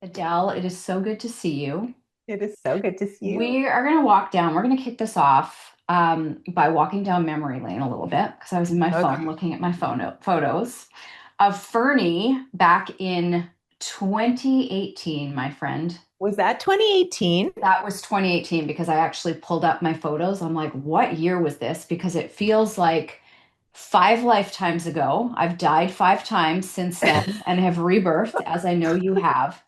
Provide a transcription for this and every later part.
Adele, it is so good to see you. It is so good to see you. We are going to walk down. We're going to kick this off by walking down memory lane a little bit because I was in my phone Okay. looking at my phone photos of Fernie back in 2018, my friend. Was that 2018? That was 2018 because I actually pulled up my photos. I'm like, what year was this? Because it feels like 5 lifetimes ago. I've died 5 times since then and have rebirthed, as I know you have.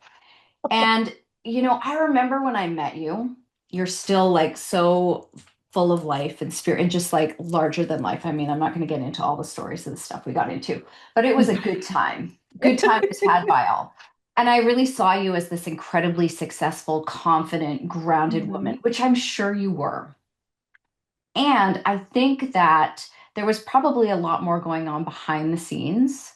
And, I remember when I met you, you're still like so full of life and spirit and just like larger than life. I mean, I'm not going to get into all the stories of the stuff we got into, but it was a good time. Good time was had by all. And I really saw you as this incredibly successful, confident, grounded woman, Mhm. which I'm sure you were. And I think that there was probably a lot more going on behind the scenes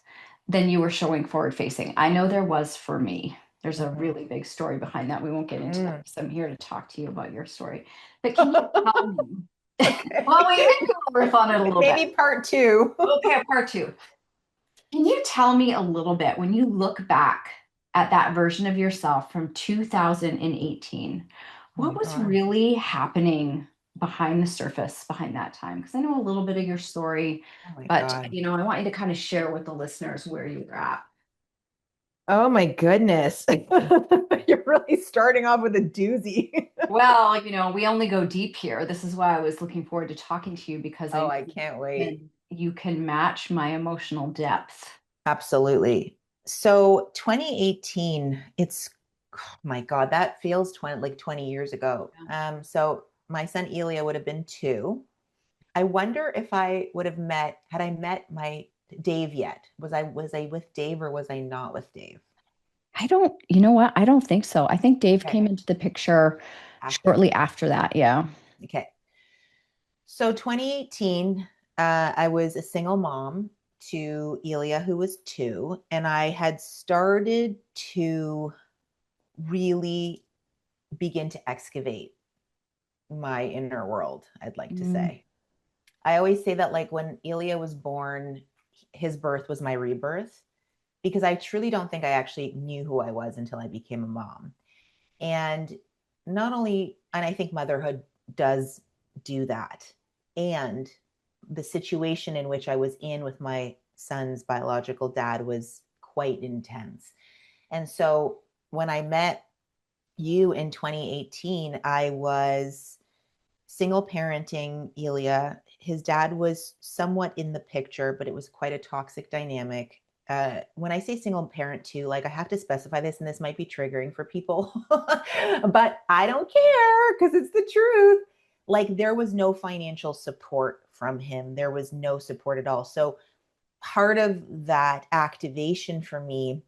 than you were showing forward facing. I know there was for me. There's a Mhm. really big story behind that. We won't get into that Mm. because I'm here to talk to you about your story. But can you tell me? Well, we Okay. maybe we'll riff on it a little bit. Maybe part two. Okay, part two. Can you tell me a little bit when you look back at that version of yourself from 2018, Oh what my was God. really happening behind the surface behind that time? Because I know a little bit of your story, Oh my but God. I want you to kind of share with the listeners where you were at. Oh my goodness. You're really starting off with a doozy. Well, we only go deep here. This is why I was looking forward to talking to you because I Oh, know I can't wait. you can match my emotional depth. Absolutely. So 2018, oh my God, that feels 20 years ago. So my son Elia would have been 2. I wonder if had I met my Dave yet? Was I with Dave or was I not with Dave? I don't, you know what? I don't think so. I think Dave Okay, came into the picture after. shortly after that. Yeah. Okay. So 2018, I was a single mom to Elia, who was 2, and I had started to really begin to excavate my inner world, I'd like to Mm, say. I always say that, like, when Elia was born, his birth was my rebirth because I truly don't think I actually knew who I was until I became a mom. And not only, and I think motherhood does do that. And the situation in which I was in with my son's biological dad was quite intense. And so when I met you in 2018, I was single parenting Elia. His dad was somewhat in the picture, but it was quite a toxic dynamic. When I say single parent too, like, I have to specify this, and this might be triggering for people, but I don't care because it's the truth. Like, there was no financial support from him. There was no support at all. So part of that activation for me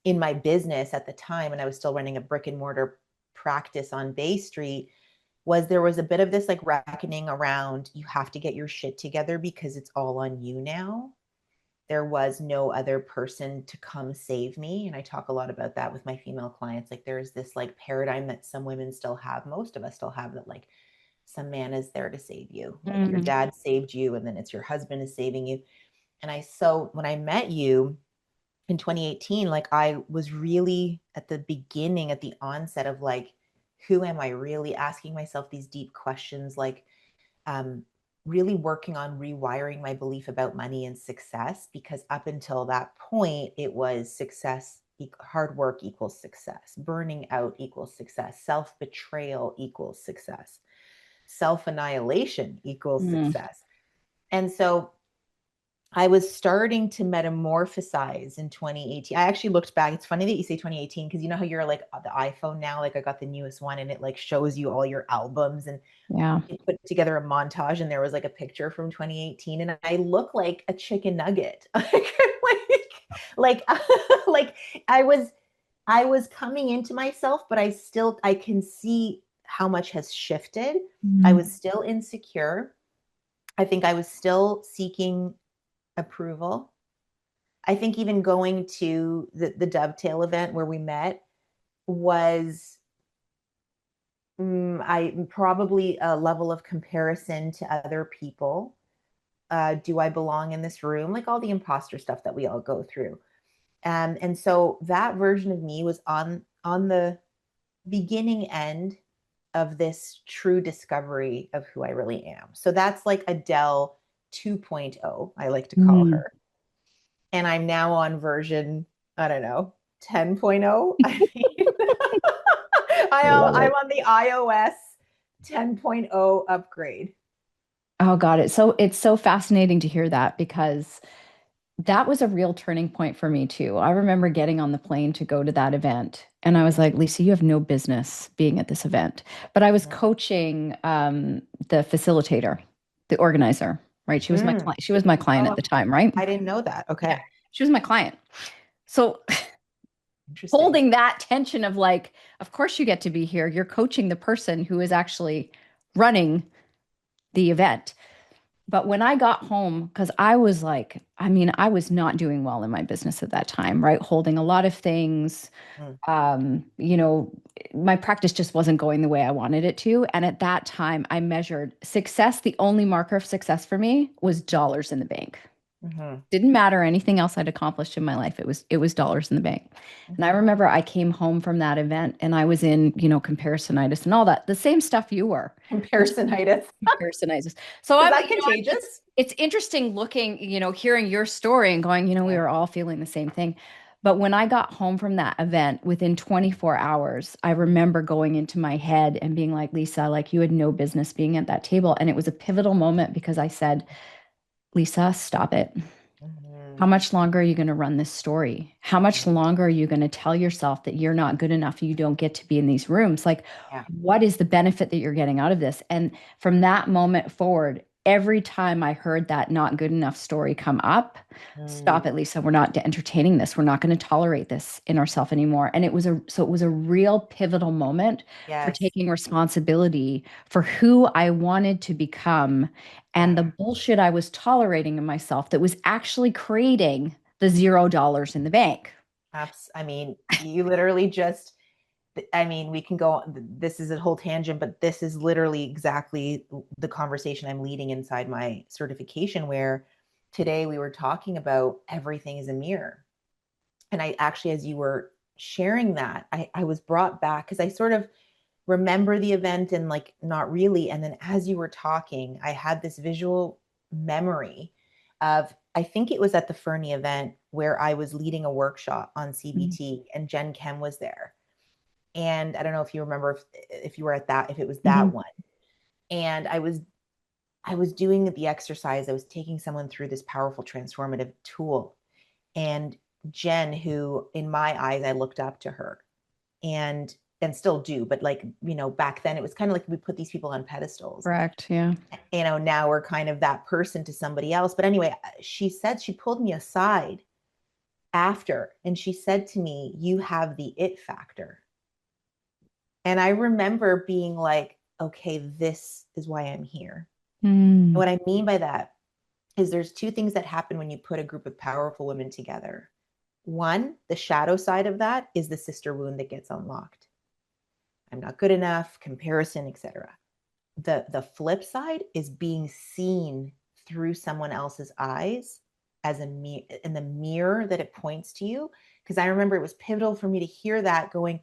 in my business at the time, and I was still running a brick and mortar practice on Bay Street, was there was a bit of this like reckoning around, you have to get your shit together because it's all on you now. There was no other person to come save me. And I talk a lot about that with my female clients. Like, there's this like paradigm that some women still have, most of us still have, that like some man is there to save you. Like, your mm, dad saved you, and then it's your husband is saving you. So when I met you in 2018, like, I was really at the beginning, at the onset of like, who am I really, asking myself these deep questions, like, um, really working on rewiring my belief about money and success, because up until that point, it was success, hard work equals success, burning out equals success, self betrayal equals success, self annihilation equals mm. success. And so I was starting to metamorphosize in 2018. I actually looked back. It's funny that you say 2018 because you know how you're like the iPhone now, like, I got the newest one and it like shows you all your albums, and Yeah. it put together a montage, and there was like a picture from 2018, and I look like a chicken nugget. like like I was coming into myself, but I can see how much has shifted. I Mm, was still insecure. I think I was still seeking approval. I think even going to the Dovetail event where we met was, I probably a level of comparison to other people. Do I belong in this room? Like, all the imposter stuff that we all go through. And so that version of me was on the beginning end of this true discovery of who I really am. So that's like Adele 2.0, I like to call Mm. her. And I'm now on version, I don't know, 10.0. I mean, I love I'm it. on the iOS 10.0 upgrade. Oh God, it's so fascinating to hear that because that was a real turning point for me too. I remember getting on the plane to go to that event, and I was like, Lisa, you have no business being at this event. But I was coaching the facilitator, the organizer, right? She was my Mm. client. She was my client at Oh, the time, right? I didn't know that. Yeah, Okay. she was my client. So Interesting. holding that tension of like, of course you get to be here. You're coaching the person who is actually running the event. But when I got home, because I was like, I mean, I was not doing well in my business at that time, right? Holding a lot of things. Mm. You know, my practice just wasn't going the way I wanted it to. And at that time, I measured success. The only marker of success for me was dollars in the bank. Hmm. Didn't matter anything else I'd accomplished in my life. It was dollars in the bank. And I Hmm. remember I came home from that event and I was in, comparisonitis and all that, the same stuff you were. Which Comparisonitis. comparisonitis. So Is I'm, that contagious? it's interesting looking, hearing your story and going, we Yeah. were all feeling the same thing. But when I got home from that event within 24 hours, I remember going into my head and being like, Lisa, like you had no business being at that table. And it was a pivotal moment because I said, Lisa, stop it. How Hmm. much longer are you going to run this story? How much longer are you going to tell yourself that you're not good enough? You don't get to be in these rooms. Like, Yeah. what is the benefit that you're getting out of this? And from that moment forward, every time I heard that not good enough story come up, Mm. stop it, Lisa. We're not entertaining this. We're not going to tolerate this in ourselves anymore. And it was a real pivotal moment for Yes. taking responsibility for who I wanted to become Yeah. and the bullshit I was tolerating in myself that was actually creating the $0 in the bank. I mean, you literally just, I mean, we can go, this is a whole tangent, but this is literally exactly the conversation I'm leading inside my certification, where today we were talking about everything is a mirror. And I actually, as you were sharing that, I was brought back because I sort of remember the event and like not really. And then as you were talking, I had this visual memory of, I think it was at the Fernie event where I was leading a workshop on Mhm. CBT and Jen Kem was there. And I don't know if you remember if you were at that, if it was that Mhm. one. And I was doing the exercise. I was taking someone through this powerful transformative tool. And Jen, who in my eyes, I looked up to her and still do, but like, back then it was kind of like we put these people on pedestals. Correct. Yeah. Now we're kind of that person to somebody else. But anyway, she said, she pulled me aside after and she said to me, "You have the it factor." And I remember being like, okay, this is why I'm here. And Mm. what I mean by that is there's two things that happen when you put a group of powerful women together. One, the shadow side of that is the sister wound that gets unlocked. I'm not good enough, comparison, etc. The flip side is being seen through someone else's eyes as in the mirror that it points to you. Because I remember it was pivotal for me to hear that going,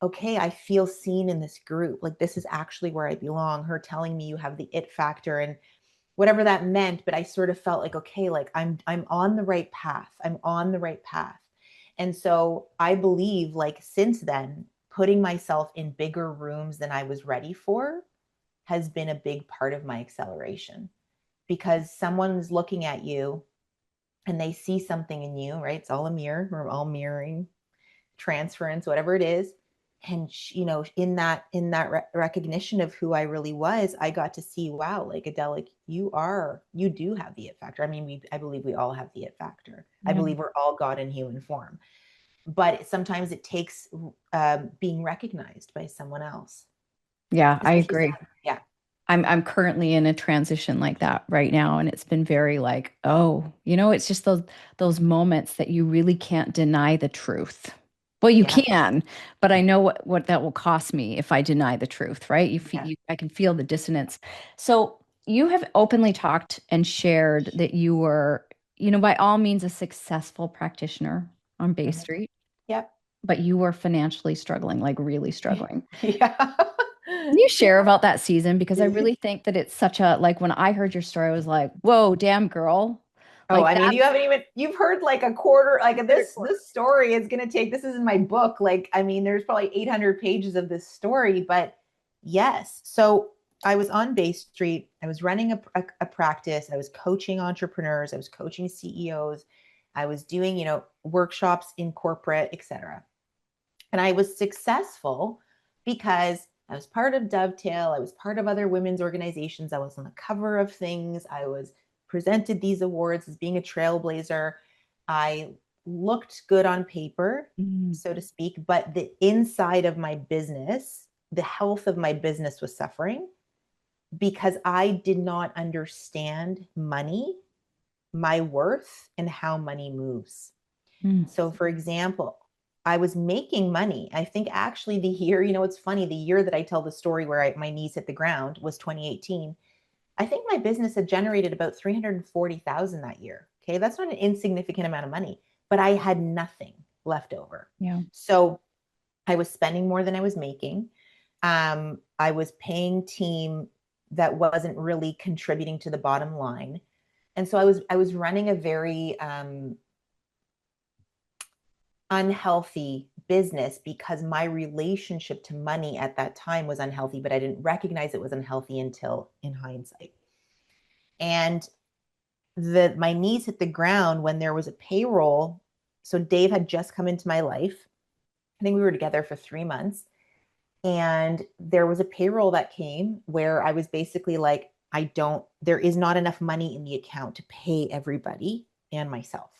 okay, I feel seen in this group. Like this is actually where I belong. Her telling me you have the it factor and whatever that meant, but I sort of felt like, okay, like I'm on the right path. I'm on the right path. And so I believe like since then, putting myself in bigger rooms than I was ready for has been a big part of my acceleration because someone's looking at you and they see something in you, right? It's all a mirror. We're all mirroring, transference, whatever it is. And in that recognition of who I really was, I got to see, wow, like Adele, like you do have the it factor. I mean, I believe we all have the it factor. I Yeah. believe we're all God in human form, but sometimes it takes being recognized by someone else, Yeah, I especially agree. yeah, I'm currently in a transition like that right now, and it's been very like, oh, it's just those moments that you really can't deny the truth. Well, you yeah, can, but I know what that will cost me if I deny the truth, right? yeah. I can feel the dissonance. So you have openly talked and shared that you were, by all means, a successful practitioner. on Bay Mhm. Street, Yep. but you were financially struggling, like really struggling. Yeah. Can you share about that season? Because I really think that it's such a, like when I heard your story, I was like, whoa, damn girl. Oh, Like I mean, that's you've heard like a quarter, like this story is going to take, this is in my book. Like, I mean, there's probably 800 pages of this story, but yes. So I was on Bay Street. I was running a practice. I was coaching entrepreneurs. I was coaching CEOs. I was doing, workshops in corporate, etc. And I was successful because I was part of Dovetail. I was part of other women's organizations. I was on the cover of things. I was presented these awards as being a trailblazer. I looked good on paper, mm, so to speak, but the inside of my business, the health of my business was suffering because I did not understand money, my worth, and how money moves. mm, So, for example, I was making money. I think actually the year, it's funny, the year that I tell the story where my knees hit the ground was 2018. I think my business had generated about 340,000 that year. Okay, that's not an insignificant amount of money, but I had nothing left over. yeah. So I was spending more than I was making. I was paying team that wasn't really contributing to the bottom line. And so I was running a very unhealthy business because my relationship to money at that time was unhealthy, but I didn't recognize it was unhealthy until in hindsight. And my knees hit the ground when there was a payroll. So Dave had just come into my life. I think we were together for 3 months. And there was a payroll that came where I was basically like, there is not enough money in the account to pay everybody and myself.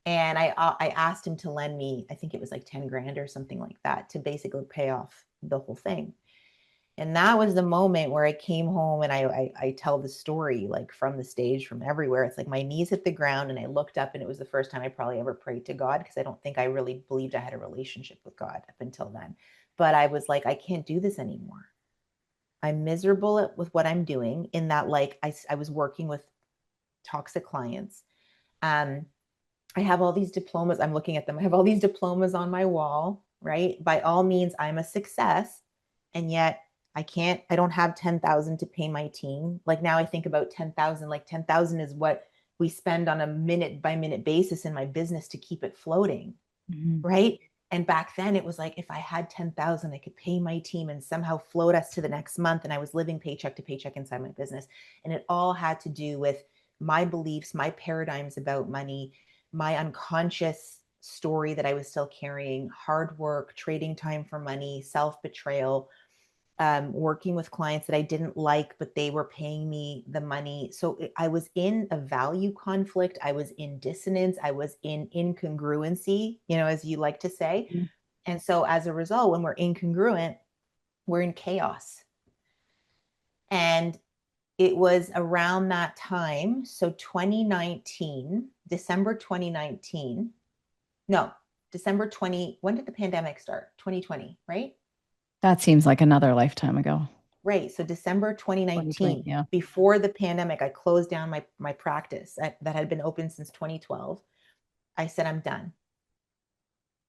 And I asked him to lend me, I think it was like 10 grand or something like that to basically pay off the whole thing. And that was the moment where I came home and I tell the story like from the stage, from everywhere. It's like my knees hit the ground and I looked up and it was the first time I probably ever prayed to God because I don't think I really believed I had a relationship with God up until then. But I was like, I can't do this anymore. I'm miserable with what I'm doing in that like I was working with toxic clients. Um, I have all these diplomas. I'm looking at them. I have all these diplomas on my wall, right? By all means, I'm a success. And yet I don't have 10,000 to pay my team. Like now I think about 10,000, like 10,000 is what we spend on a minute by minute basis in my business to keep it floating, Mhm. right? And back then it was like, if I had 10,000, I could pay my team and somehow float us to the next month. And I was living paycheck to paycheck inside my business. And it all had to do with my beliefs, my paradigms about money, my unconscious story that I was still carrying, hard work, trading time for money, self betrayal, working with clients that I didn't like, but they were paying me the money. So I was in a value conflict. I was in dissonance. I was in incongruency, as you like to say. Mhm. And so as a result, when we're incongruent, we're in chaos. And it was around that time. So 2019, December 2019. No, December 20. When did the pandemic start? 2020, right? That seems like another lifetime ago. Right. So December 2020. 2019, Yeah. before the pandemic, I closed down my practice that had been open since 2012. I said, I'm done.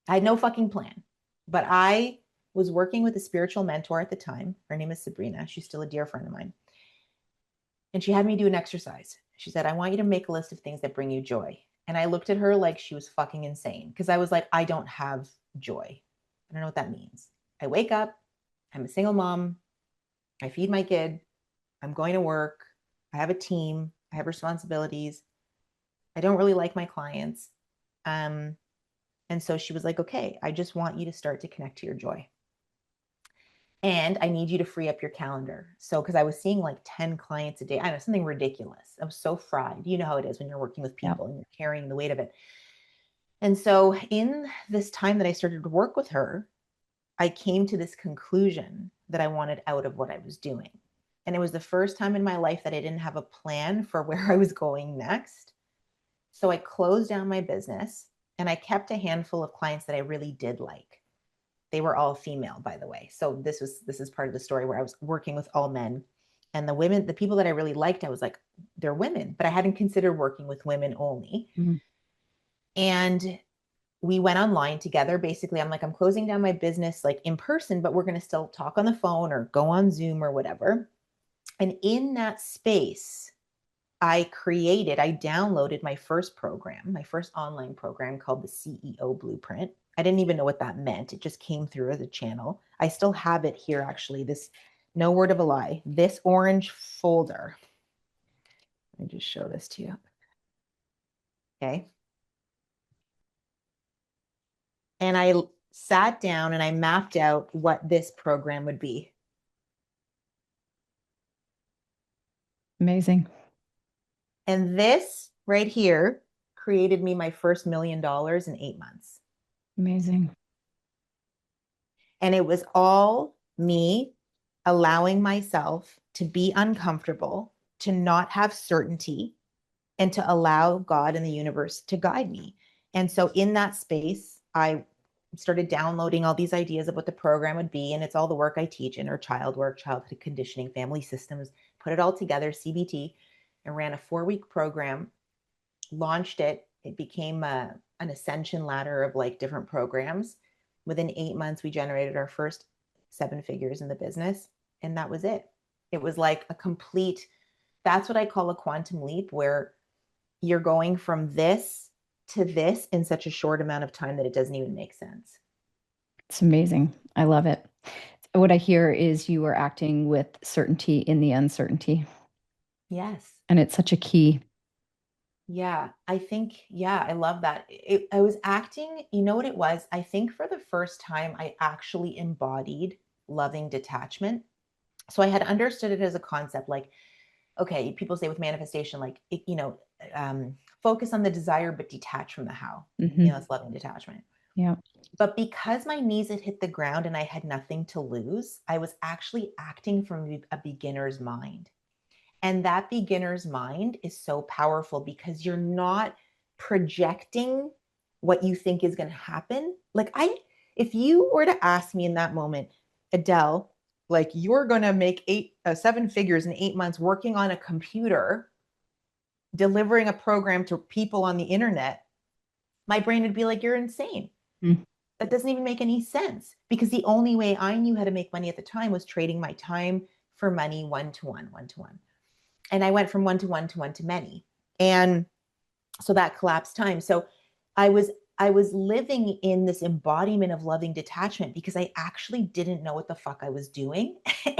I had no fucking plan, but I was working with a spiritual mentor at the time. Her name is Sabrina. She's still a dear friend of mine. And she had me do an exercise. She said, I want you to make a list of things that bring you joy. And I looked at her like she was fucking insane because I was like, I don't have joy. I don't know what that means. I wake up, I'm a single mom, I feed my kid, I'm going to work, I have a team, I have responsibilities. I don't really like my clients. Um, and so she was like, okay, I just want you to start to connect to your joy. And I need you to free up your calendar. So, because I was seeing like 10 clients a day, I know something ridiculous. I was so fried. You know how it is when you're working with Yeah. people and you're carrying the weight of it. And so, in this time that I started to work with her, I came to this conclusion that I wanted out of what I was doing. And it was the first time in my life that I didn't have a plan for where I was going next. So I closed down my business and I kept a handful of clients that I really did like. They were all female, by the way. So this is part of the story where I was working with all men. And the people that I really liked, I was like, they're women, but I hadn't considered working with women only. Mhm. And we went online together. Basically, I'm like, I'm closing down my business like in person, but we're going to still talk on the phone or go on Zoom or whatever. And in that space, I downloaded my first program, my first online program called the CEO Blueprint. I didn't even know what that meant. It just came through as a channel. I still have it here, actually. This, no word of a lie, this orange folder. Let me just show this to you. Okay. And I sat down and I mapped out what this program would be. Amazing. And this right here created me my first $1 million in 8 months. Amazing. And it was all me allowing myself to be uncomfortable, to not have certainty, and to allow God and the universe to guide me. And so in that space, I started downloading all these ideas of what the program would be. And it's all the work I teach, inner child work, childhood conditioning, family systems, put it all together, CBT, and ran a 4-week program, launched it. It became an ascension ladder of like different programs. Within 8 months, we generated our first 7 figures in the business. And that was it. It was like a complete, that's what I call a quantum leap, where you're going from this to this in such a short amount of time that it doesn't even make sense. It's amazing. I love it. What I hear is you are acting with certainty in the uncertainty. Yes. And it's such a key. Yeah, I think, yeah, I love that. I was acting, you know what it was? I think for the first time, I actually embodied loving detachment. So I had understood it as a concept like, okay, people say with manifestation, like, focus on the desire, but detach from the how. Hmm. It's loving detachment. Yeah. But because my knees had hit the ground and I had nothing to lose, I was actually acting from a beginner's mind. And that beginner's mind is so powerful because you're not projecting what you think is going to happen. If you were to ask me in that moment, Adele, like you're going to make 7 figures in 8 months working on a computer, delivering a program to people on the internet, my brain would be like, you're insane. Mm. That doesn't even make any sense because the only way I knew how to make money at the time was trading my time for money, one to one, one to one. And I went from one to one to one to many. And so that collapsed time. So I was I was living in this embodiment of loving detachment because I actually didn't know what the fuck I was doing.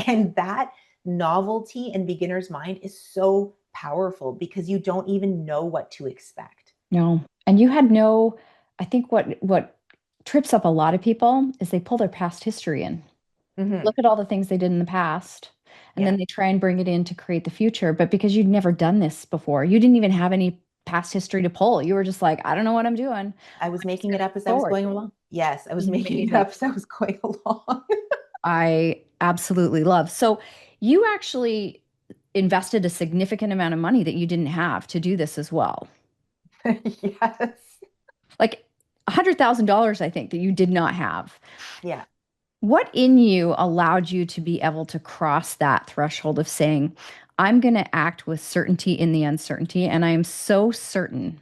And that novelty and beginner's mind is so powerful because you don't even know what to expect. No. And you had no, I think what trips up a lot of people is they pull their past history in. Mm-hmm. Look at all the things they did in the past, and then Yeah. they try and bring it in to create the future. But because you'd never done this before, you didn't even have any past history to pull. You were just like, I don't know what I'm doing. I'm I was just making it gonna up move as I was forward. going along. Yes, I was making it Amazing. up as I was going along. I absolutely love. So you actually invested a significant amount of money that you didn't have to do this as well. Yes. Like $100,000, I think, that you did not have. Yeah. What in you allowed you to be able to cross that threshold of saying, I'm going to act with certainty in the uncertainty, and I am so certain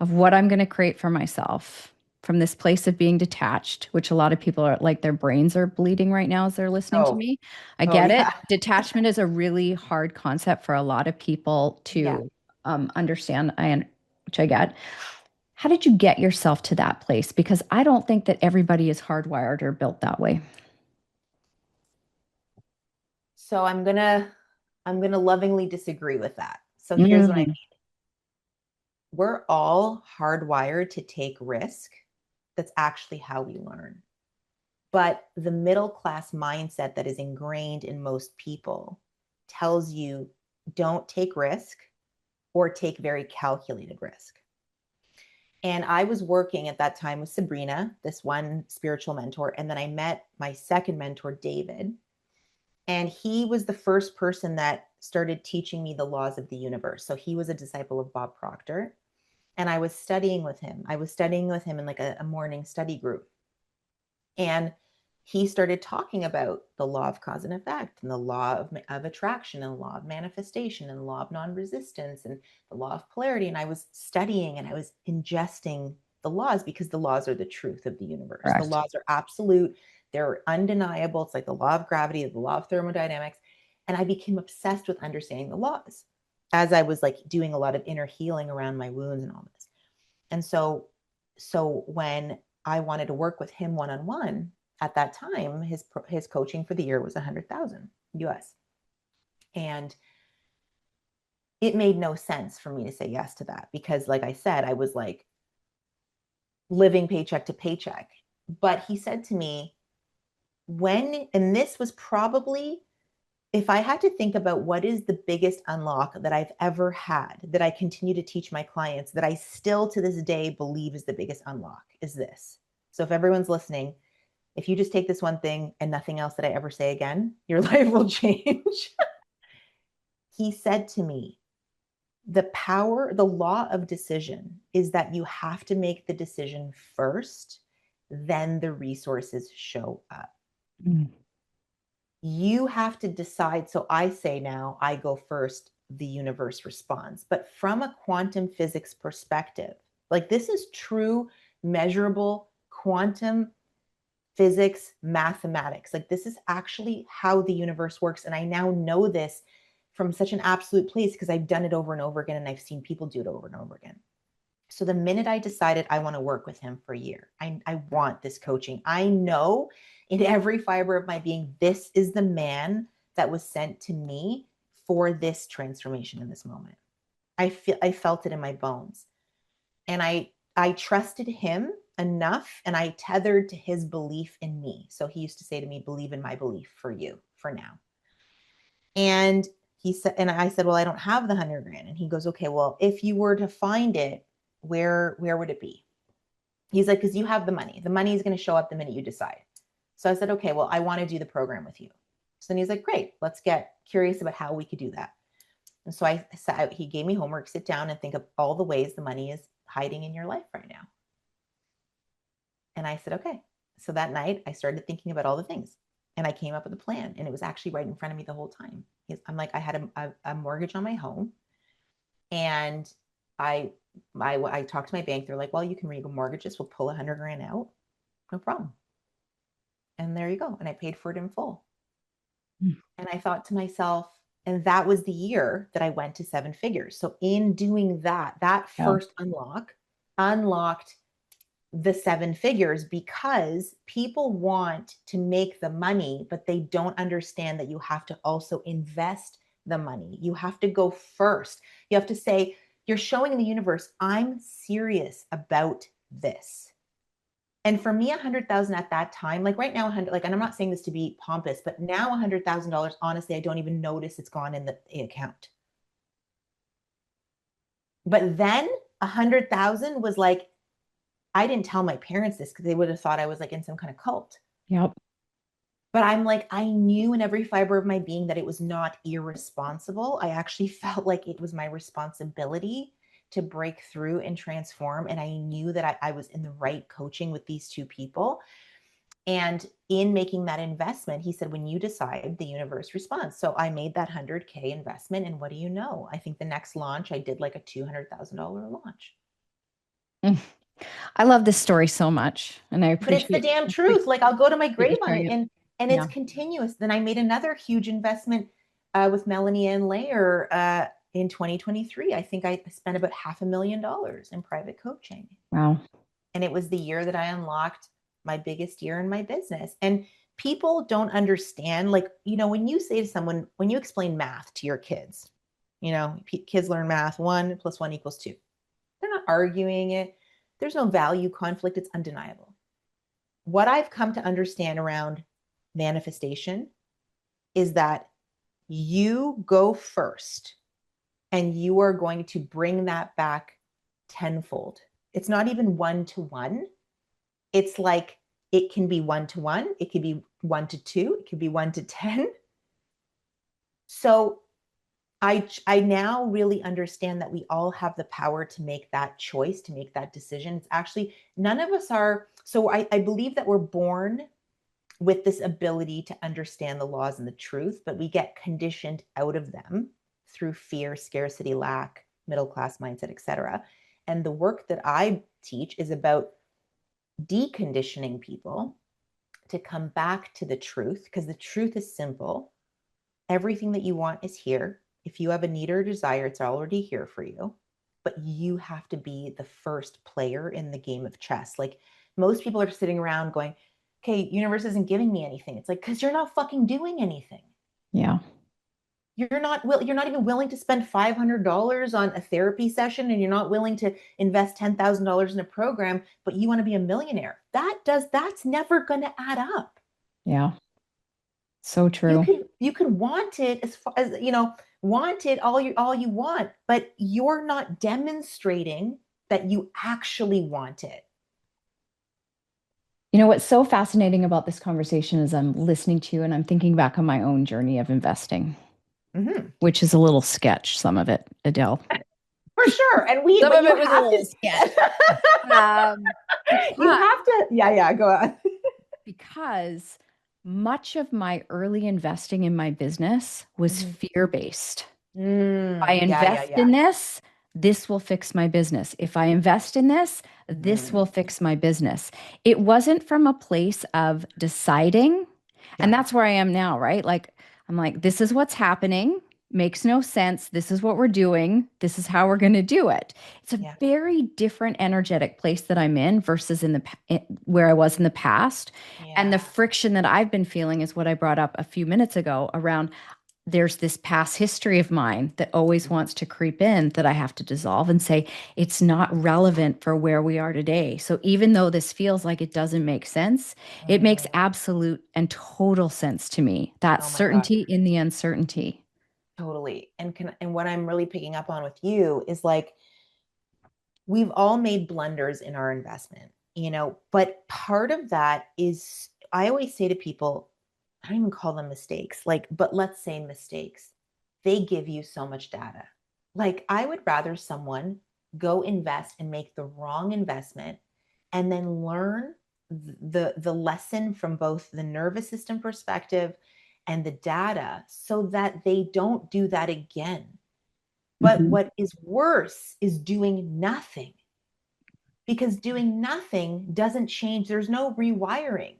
of what I'm going to create for myself from this place of being detached, which a lot of people are like their brains are bleeding right now as they're listening to Oh, me. I oh get it. yeah. Detachment is a really hard concept for a lot of people Yeah. to understand, which I get. How did you get yourself to that place? Because I don't think that everybody is hardwired or built that way. So I'm gonna lovingly disagree with that. So here's what I Mm, mean. We're all hardwired to take risk. That's actually how we learn. But the middle class mindset that is ingrained in most people tells you don't take risk or take very calculated risk. And I was working at that time with Sabrina, this one spiritual mentor. And then I met my second mentor, David. And he was the first person that started teaching me the laws of the universe. So he was a disciple of Bob Proctor. And I was studying with him. I was studying with him in like a morning study group. And he started talking about the law of cause and effect and the law of attraction and the law of manifestation and the law of non-resistance and the law of polarity. And I was studying and I was ingesting the laws because the laws are the truth of the universe. The Correct. laws are absolute, they're undeniable. It's like the law of gravity, the law of thermodynamics. And I became obsessed with understanding the laws as I was like doing a lot of inner healing around my wounds and all this. And so when I wanted to work with him one-on-one, at that time, his coaching for the year was 100,000 US. And it made no sense for me to say yes to that because, like I said, I was like living paycheck to paycheck. But he said to me, and this was probably, if I had to think about what is the biggest unlock that I've ever had, that I continue to teach my clients, that I still to this day believe is the biggest unlock, is this. So if everyone's listening, if you just take this one thing and nothing else that I ever say again, your life will change. He said to me, the law of decision is that you have to make the decision first, then the resources show up. Mm. You have to decide. So I say now, I go first, the universe responds. But from a quantum physics perspective, like this is true, measurable quantum physics, mathematics. Like this is actually how the universe works. And I now know this from such an absolute place because I've done it over and over again and I've seen people do it over and over again. So the minute I decided I want to work with him for a year, I want this coaching. I know in every fiber of my being, this is the man that was sent to me for this transformation in this moment. I felt it in my bones. And I trusted him enough and I tethered to his belief in me. So he used to say to me, believe in my belief for you for now. And he said, and I said, well, I don't have the 100 grand. And he goes, okay, well, if you were to find it, where would it be? He's like, because you have the money. The money is going to show up the minute you decide. So I said, okay, well, I want to do the program with you. So then he's like, great, let's get curious about how we could do that. And so he gave me homework, sit down and think of all the ways the money is hiding in your life right now. And I said, okay. So that night I started thinking about all the things and I came up with a plan and it was actually right in front of me the whole time. I'm like, I had a mortgage on my home and I talked to my bank. They're like, well, you can remortgage this. We'll pull 100 grand out. No problem. And there you go. And I paid for it in full. Mm. And I thought to myself, and that was the year that I went to 7 figures. So in doing that, that Yeah. first unlocked the 7 figures because people want to make the money, but they don't understand that you have to also invest the money. You have to go first. You have to say, you're showing the universe, I'm serious about this. And for me, 100,000 at that time, like right now, 100, like, and I'm not saying this to be pompous, but now $100,000, honestly, I don't even notice it's gone in the account. But then 100,000 was like, I didn't tell my parents this because they would have thought I was like in some kind of cult. Yep. But I'm like, I knew in every fiber of my being that it was not irresponsible. I actually felt like it was my responsibility to break through and transform. And I knew that I was in the right coaching with these two people. And in making that investment, he said, when you decide, the universe responds. So I made that 100K investment. And what do you know? I think the next launch, I did like a $200,000 launch. Mm. I love this story so much, and I But it's the appreciate damn appreciate truth. Like I'll go to my you grave on it sharing it. and it's Yeah. continuous. Then I made another huge investment with Melanie and Layer in 2023. I think I spent about $500,000 in private coaching. Wow. And it was the year that I unlocked my biggest year in my business. And people don't understand, like, you know, when you say to someone, when you explain math to your kids, you know, kids learn math, 1 + 1 = 2. They're not arguing it. There's no value conflict. It's undeniable. What I've come to understand around manifestation is that you go first and you are going to bring that back tenfold. It's not even 1-to-1. It's like it can be 1-to-1, it could be 1-to-2, it could be 1-to-10. So I now really understand that we all have the power to make that choice, to make that decision. It's actually, none of us are, so I believe that we're born with this ability to understand the laws and the truth, but we get conditioned out of them through fear, scarcity, lack, middle class mindset, etc. And the work that I teach is about deconditioning people to come back to the truth, because the truth is simple. Everything that you want is here. If you have a need or a desire, it's already here for you. But you have to be the first player in the game of chess. Like, most people are sitting around going, okay, universe isn't giving me anything. It's like, because you're not fucking doing anything. Yeah. You're not even willing to spend $500 on a therapy session, and you're not willing to invest $10,000 in a program, but you want to be a millionaire. That's never going to add up. Yeah. So you true. could you could want it as far as, want it all you want, but you're not demonstrating that you actually want it. You know, what's so fascinating about this conversation is I'm listening to you and I'm thinking back on my own journey of investing, Mm-hmm. which is a little sketch, some of it, Adele. For sure. Some But of you it was a have little to sketch. you Because have to, yeah, go on. because much of my early investing in my business was Mm-hmm. fear-based. I invest Yeah. in this, this will fix my business. If I invest in this, this Mm. will fix my business. It wasn't from a place of deciding. And Yeah. that's where I am now, right? Like, I'm like, this is what's happening. Makes no sense. This is what we're doing. This is how we're going to do it. It's a Yeah. very different energetic place that I'm in versus where I was in the past. And the Yeah. friction that I've been feeling is what I brought up a few minutes ago around there's this past history of mine that always wants to creep in that I have to dissolve and say it's not relevant for where we are today. So even though this feels like it doesn't make sense, it makes Mm. absolute and total sense to me. That Oh my God. certainty in the uncertainty. Totally. And what I'm really picking up on with you is like, we've all made blunders in our investment, but part of that is, I always say to people, I don't even call them mistakes, like, but let's say mistakes. They give you so much data. Like, I would rather someone go invest and make the wrong investment and then learn the lesson from both the nervous system perspective and the data so that they don't do that again. But Mhm. what is worse is doing nothing, because doing nothing doesn't change. There's no rewiring.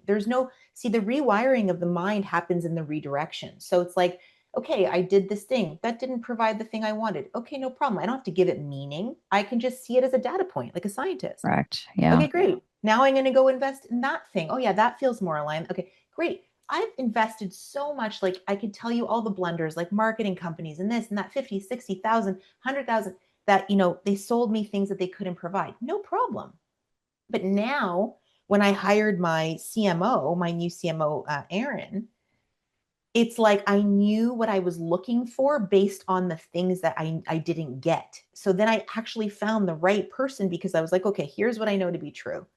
See, the rewiring of the mind happens in the redirection. So it's like, okay, I did this thing that didn't provide the thing I wanted. Okay, no problem. I don't have to give it meaning. I can just see it as a data point, like a scientist. Correct. Yeah. Okay, great. Now I'm going to go invest in that thing. Oh, yeah, that feels more aligned. Okay, great. I've invested so much. Like, I could tell you all the blunders, like marketing companies and this and that, 50, 60,000, 100,000, that, they sold me things that they couldn't provide. No problem. But now, when I hired my CMO, my new CMO, Aaron, it's like I knew what I was looking for based on the things that I didn't get. So then I actually found the right person, because I was like, okay, here's what I know to be true.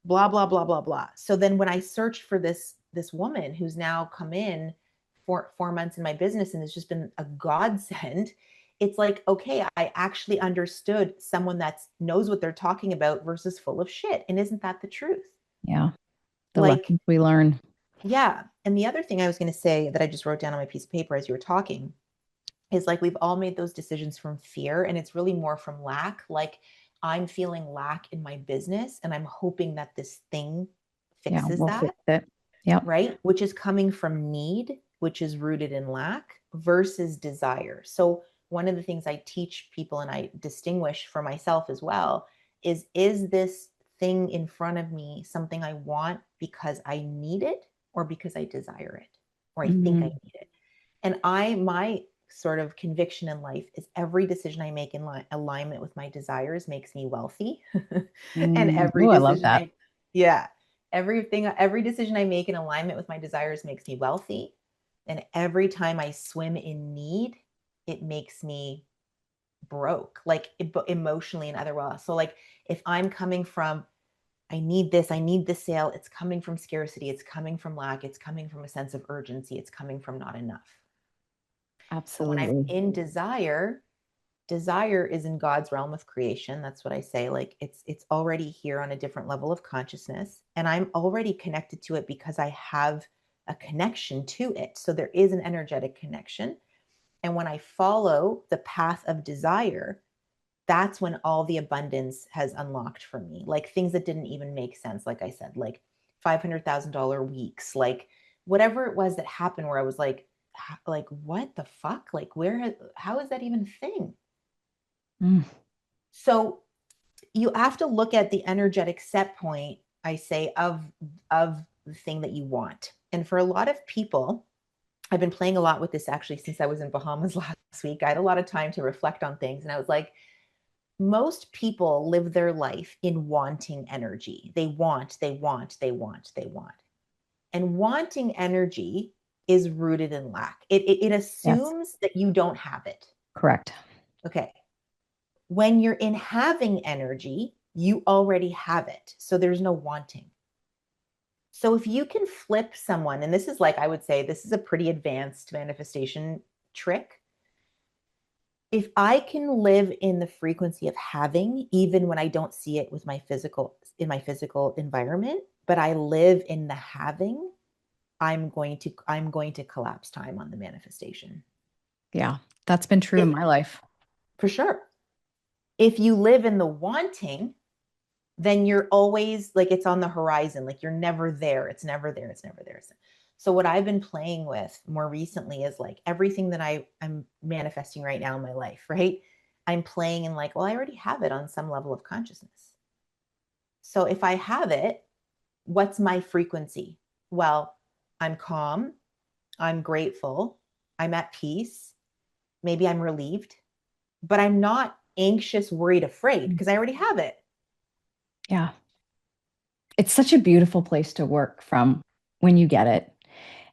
Blah, blah, blah, blah, blah. So then when I searched for this woman who's now come in for 4 months in my business and has just been a godsend, it's like, okay, I actually understood someone that knows what they're talking about versus full of shit. And isn't that the truth? Yeah. The Like, lessons we learn. yeah. And the other thing I was going to say that I just wrote down on my piece of paper as you were talking is, like, we've all made those decisions from fear, and it's really more from lack. Like, I'm feeling lack in my business and I'm hoping that this thing Yeah. fixes We'll fix that, it. Yep. right? Which is coming from need, which is rooted in lack, versus desire. So one of the things I teach people, and I distinguish for myself as well, is this thing in front of me something I want because I need it, or because I desire it, or I think I Mhm. need it? And my sort of conviction in life is, every decision I make in alignment with my desires makes me wealthy. And every Oh, I love decision that. yeah, every decision I make in alignment with my desires makes me wealthy. And every time I swim in need, it makes me broke, like emotionally and otherwise. So, like, if I'm coming from, I need this sale, it's coming from scarcity, it's coming from lack, it's coming from a sense of urgency, it's coming from not enough. But when I'm Absolutely. in desire, desire is in God's realm of creation. That's what I say. Like it's already here on a different level of consciousness. And I'm already connected to it because I have a connection to it. So there is an energetic connection. And when I follow the path of desire, that's when all the abundance has unlocked for me. Like things that didn't even make sense, like I said, like $500,000 weeks, like whatever it was that happened where I was like what the fuck? Like how is that even a thing? Mm. So you have to look at the energetic set point, I say, of the thing that you want. And for a lot of people, I've been playing a lot with this actually since I was in Bahamas last week. I had a lot of time to reflect on things. And I was like, most people live their life in wanting energy. They want, they want, they want, they want. And wanting energy is rooted in lack. It Yes, assumes that you don't have it. correct. Okay. When you're in having energy, you already have it. So there's no wanting. So if you can flip someone, and this is like, I would say, this is a pretty advanced manifestation trick. If I can live in the frequency of having, even when I don't see it with in my physical environment, but I live in the having, I'm going to collapse time on the manifestation. Yeah, that's been true in It, my life. for sure. If you live in the wanting, then you're always like it's on the horizon, like you're never there. It's never there. It's never there. So what I've been playing with more recently is like everything that I'm manifesting right now in my life, right? I'm playing in like, well, I already have it on some level of consciousness. So if I have it, what's my frequency? Well, I'm calm, I'm grateful, I'm at peace, maybe I'm relieved, but I'm not anxious, worried, afraid Mm. because I already have it. Yeah. It's such a beautiful place to work from when you get it.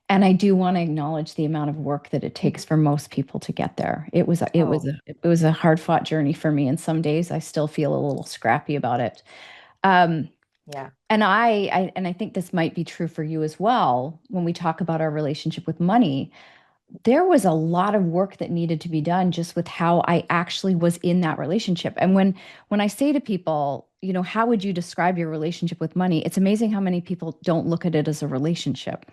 And I do want to acknowledge the amount of work that it takes for most people to get there. Oh, It was a hard fought journey for me, and some days I still feel a little scrappy about it. Um, yeah. and I think this might be true for you as well. When we talk about our relationship with money, there was a lot of work that needed to be done just with how I actually was in that relationship. And when I say to people, you know, how would you describe your relationship with money? It's amazing how many people don't look at it as a relationship.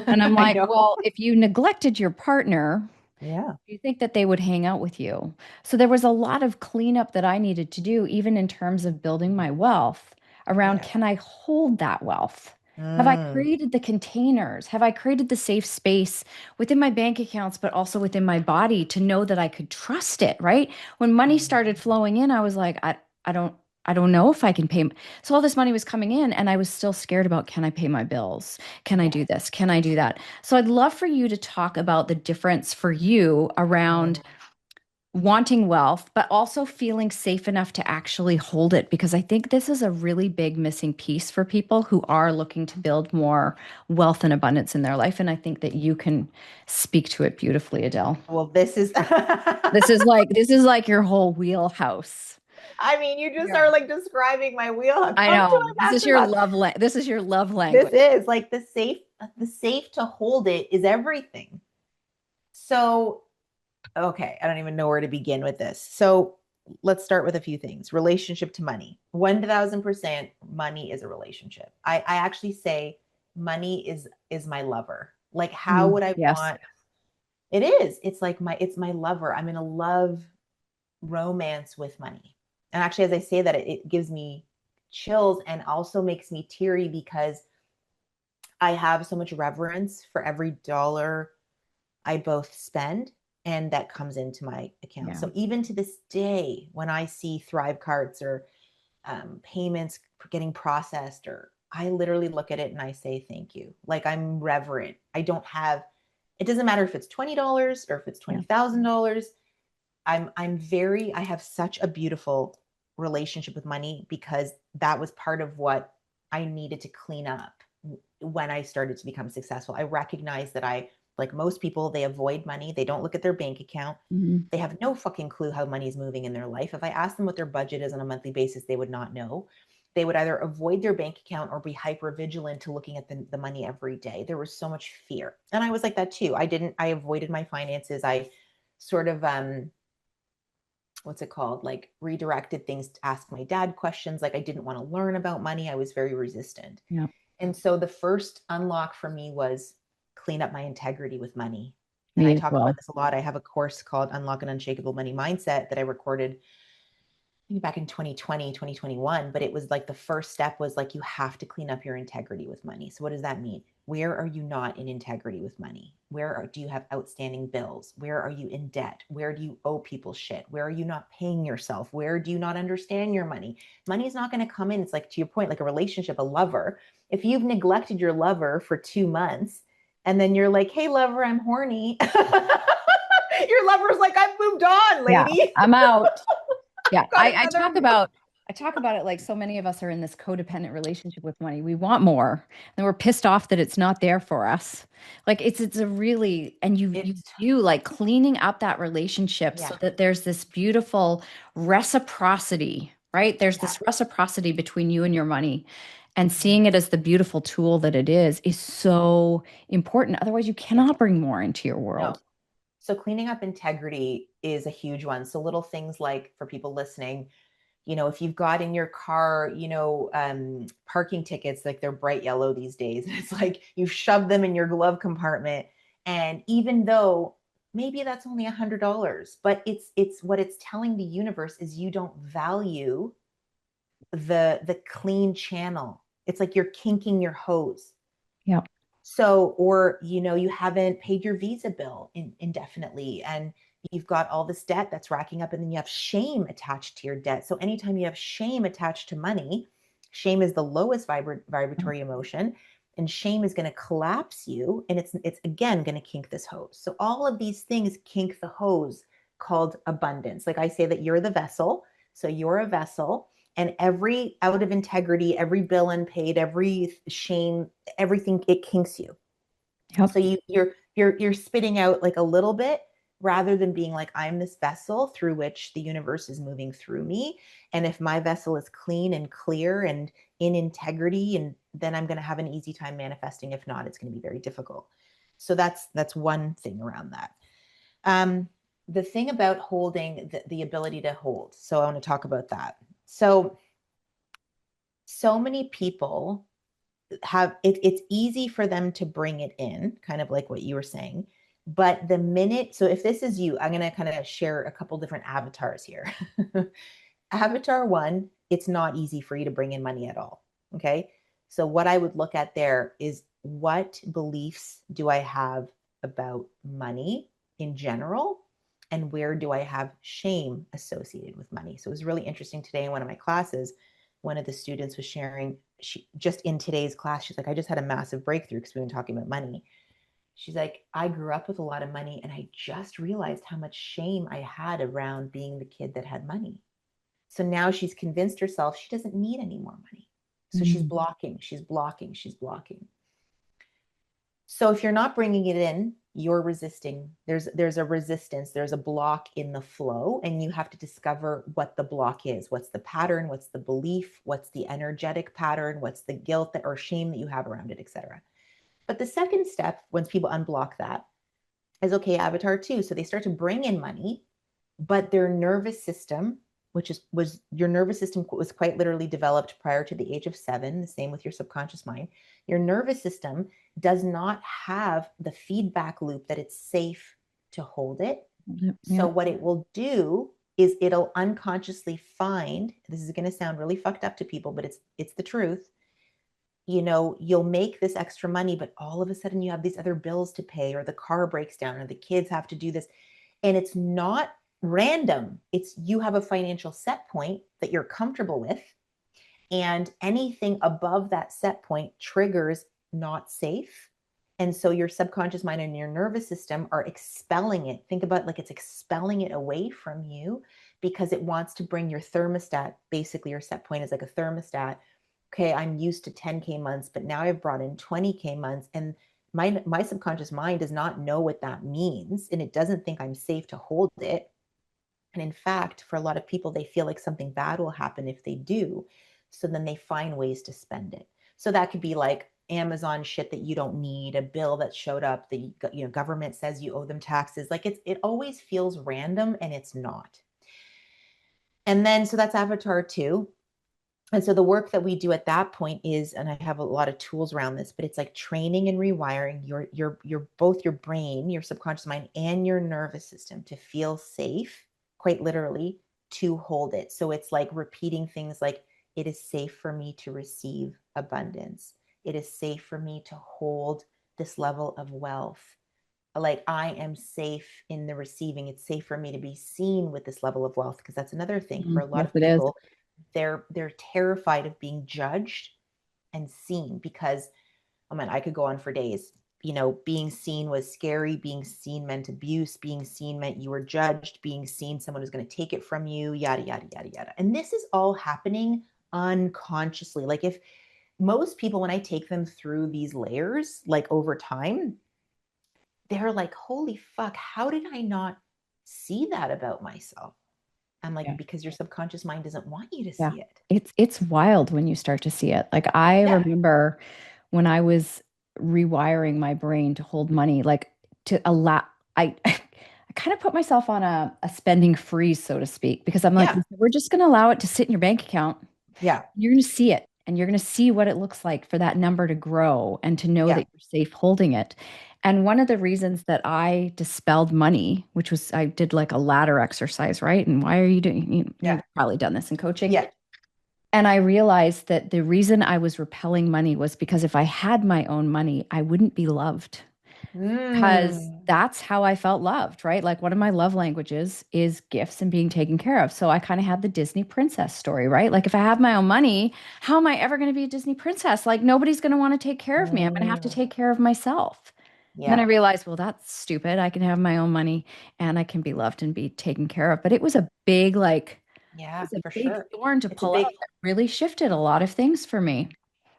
And I'm I like, know. well, if you neglected your partner, Yeah. do you think that they would hang out with you? So there was a lot of cleanup that I needed to do, even in terms of building my wealth around, Yeah. can I hold that wealth? Have I Mm, created the containers? Have I created the safe space within my bank accounts, but also within my body to know that I could trust it, right? When money started flowing in, I was like, I don't, I don't know if I can pay. So all this money was coming in, and I was still scared about, can I pay my bills? Can I yeah. do this? Can I do that? So I'd love for you to talk about the difference for you around Mm. wanting wealth, but also feeling safe enough to actually hold it, because I think this is a really big missing piece for people who are looking to build more wealth and abundance in their life. And I think that you can speak to it beautifully, Adele. Well, this is, This is like your whole wheelhouse. I mean, you just Yeah. are like describing my wheel. I Come to know. my masterclass. This is your love This language. is like the safe to hold it is everything. So, okay, I don't even know where to begin with this. So, let's start with a few things. Relationship to money. 1000% money is a relationship. I actually say money is my lover. Like how Mm, would I yes. want it is. It's my lover. I'm in a love romance with money. And actually as I say that it gives me chills and also makes me teary because I have so much reverence for every dollar I both spend and that comes into my account. Yeah. So even to this day, when I see Thrive cards or payments getting processed, or I literally look at it and I say thank you. Like I'm reverent. I don't have. It doesn't matter if it's $20 or if it's Yeah. $20,000. I have such a beautiful relationship with money because that was part of what I needed to clean up when I started to become successful. I recognize that like most people, they avoid money. They don't look at their bank account. Mhm. They have no fucking clue how money is moving in their life. If I asked them what their budget is on a monthly basis, they would not know. They would either avoid their bank account or be hyper vigilant to looking at the money every day. There was so much fear. And I was like that too. I avoided my finances. I sort of what's it called? Like redirected things to ask my dad questions. Like I didn't want to learn about money. I was very resistant. Yeah. And so the first unlock for me was clean up my integrity with money. And I Me as talk about well. this a lot. I have a course called Unlock an Unshakable Money Mindset that I recorded back in 2020, 2021. But it was like the first step was like, you have to clean up your integrity with money. So what does that mean? Where are you not in integrity with money? Do you have outstanding bills? Where are you in debt? Where do you owe people shit? Where are you not paying yourself? Where do you not understand your money? Money is not going to come in. It's like, to your point, like a relationship, a lover. If you've neglected your lover for 2 months and then you're like, hey, lover, I'm horny. Your lover's like, I've moved on, Yeah, lady. I'm out. Yeah, I've got another. I talk about it like so many of us are in this codependent relationship with money. We want more, and we're pissed off that it's not there for us. Like it's a really, and you It's, do like cleaning up that relationship so yeah, that there's this beautiful reciprocity, right? There's yeah, this reciprocity between you and your money, and yeah. seeing it as the beautiful tool that it is so important. Otherwise, you cannot bring more into your No. world. So cleaning up integrity is a huge one. So little things like for people listening, if you've got in your car, parking tickets, like they're bright yellow these days, and it's like you've shoved them in your glove compartment. And even though maybe that's only $100, but it's what it's telling the universe is you don't value the clean channel. It's like you're kinking your hose. Yeah. So, or, you haven't paid your Visa bill indefinitely and you've got all this debt that's racking up and then you have shame attached to your debt. So anytime you have shame attached to money, shame is the lowest vibratory emotion and shame is going to collapse you. And it's again, going to kink this hose. So all of these things kink the hose called abundance. Like I say that you're the vessel. So you're a vessel and every out of integrity, every bill unpaid, every shame, everything, it kinks you. Yep. So you're spitting out like a little bit rather than being like, I'm this vessel through which the universe is moving through me. And if my vessel is clean and clear and in integrity, and then I'm going to have an easy time manifesting. If not, it's going to be very difficult. So that's one thing around that. Um, the thing about holding the ability to hold. So I want to talk about that. So many people have it's easy for them to bring it in, kind of like what you were saying. But the minute, so if this is you, I'm going to kind of share a couple different avatars here. Avatar one, it's not easy for you to bring in money at all. Okay. So what I would look at there is what beliefs do I have about money in general? And where do I have shame associated with money? So it was really interesting today in one of my classes. One of the students was sharing, she just in today's class, she's like, I just had a massive breakthrough because we've been talking about money. She's like, I grew up with a lot of money and I just realized how much shame I had around being the kid that had money. So now she's convinced herself she doesn't need any more money. So she's Mm. blocking, she's blocking, she's blocking. So if you're not bringing it in, you're resisting. There's a resistance, there's a block in the flow, and you have to discover what the block is. What's the pattern? What's the belief? What's the energetic pattern? What's the guilt that, or shame that you have around it, etc. But the second step, once people unblock that, is okay, avatar two. So they start to bring in money, but their nervous system, which is was your nervous system was quite literally developed prior to the age of 7, the same with your subconscious mind. Your nervous system does not have the feedback loop that it's safe to hold it. Yep. So Yep. what it will do is it'll unconsciously find, this is going to sound really fucked up to people, but it's the truth. You'll make this extra money, but all of a sudden you have these other bills to pay, or the car breaks down, or the kids have to do this. And it's not random. It's you have a financial set point that you're comfortable with. And anything above that set point triggers not safe. And so your subconscious mind and your nervous system are expelling it. Think about it like it's expelling it away from you because it wants to bring your thermostat. Basically, your set point is like a thermostat. Okay, I'm used to 10K months, but now I've brought in 20K months. And my subconscious mind does not know what that means. And it doesn't think I'm safe to hold it. And in fact, for a lot of people, they feel like something bad will happen if they do. So then they find ways to spend it. So that could be like Amazon shit that you don't need, a bill that showed up, the government says you owe them taxes. Like it always feels random and it's not. And then, so that's avatar 2. And so the work that we do at that point is, and I have a lot of tools around this, but it's like training and rewiring your both your brain, your subconscious mind, and your nervous system to feel safe, quite literally, to hold it. So it's like repeating things like, it is safe for me to receive abundance. It is safe for me to hold this level of wealth. Like, I am safe in the receiving. It's safe for me to be seen with this level of wealth, because that's another thing for a lot Yes, of it is. people. They're terrified of being judged and seen, because, oh man, I could go on for days. Being seen was scary. Being seen meant abuse. Being seen meant you were judged. Being seen, someone was going to take it from you, yada, yada, yada, yada. And this is all happening unconsciously. Like, if most people, when I take them through these layers, like over time, they're like, holy fuck, how did I not see that about myself? I'm like, Yeah. because your subconscious mind doesn't want you to Yeah. see it. It's wild when you start to see it. Like I Yeah. remember when I was rewiring my brain to hold money, like to allow I kind of put myself on a spending freeze, so to speak, because I'm like, Yeah. we're just going to allow it to sit in your bank account. Yeah. You're going to see it and you're going to see what it looks like for that number to grow and to know Yeah. that you're safe holding it. And one of the reasons that I dispelled money, which was I did like a ladder exercise, right? And why are you doing, Yeah. you've probably done this in coaching. Yeah. And I realized that the reason I was repelling money was because if I had my own money, I wouldn't be loved because Mm. that's how I felt loved, right? Like one of my love languages is gifts and being taken care of. So I kind of had the Disney princess story, right? Like if I have my own money, how am I ever going to be a Disney princess? Like nobody's going to want to take care of me. I'm going to have to Mm. take care of myself. And then I Yeah. realized, well, that's stupid. I can have my own money and I can be loved and be taken care of. But it was a big, like, it Yeah, was a for big sure. thorn to It's a pull out big, that really shifted a lot of things for me.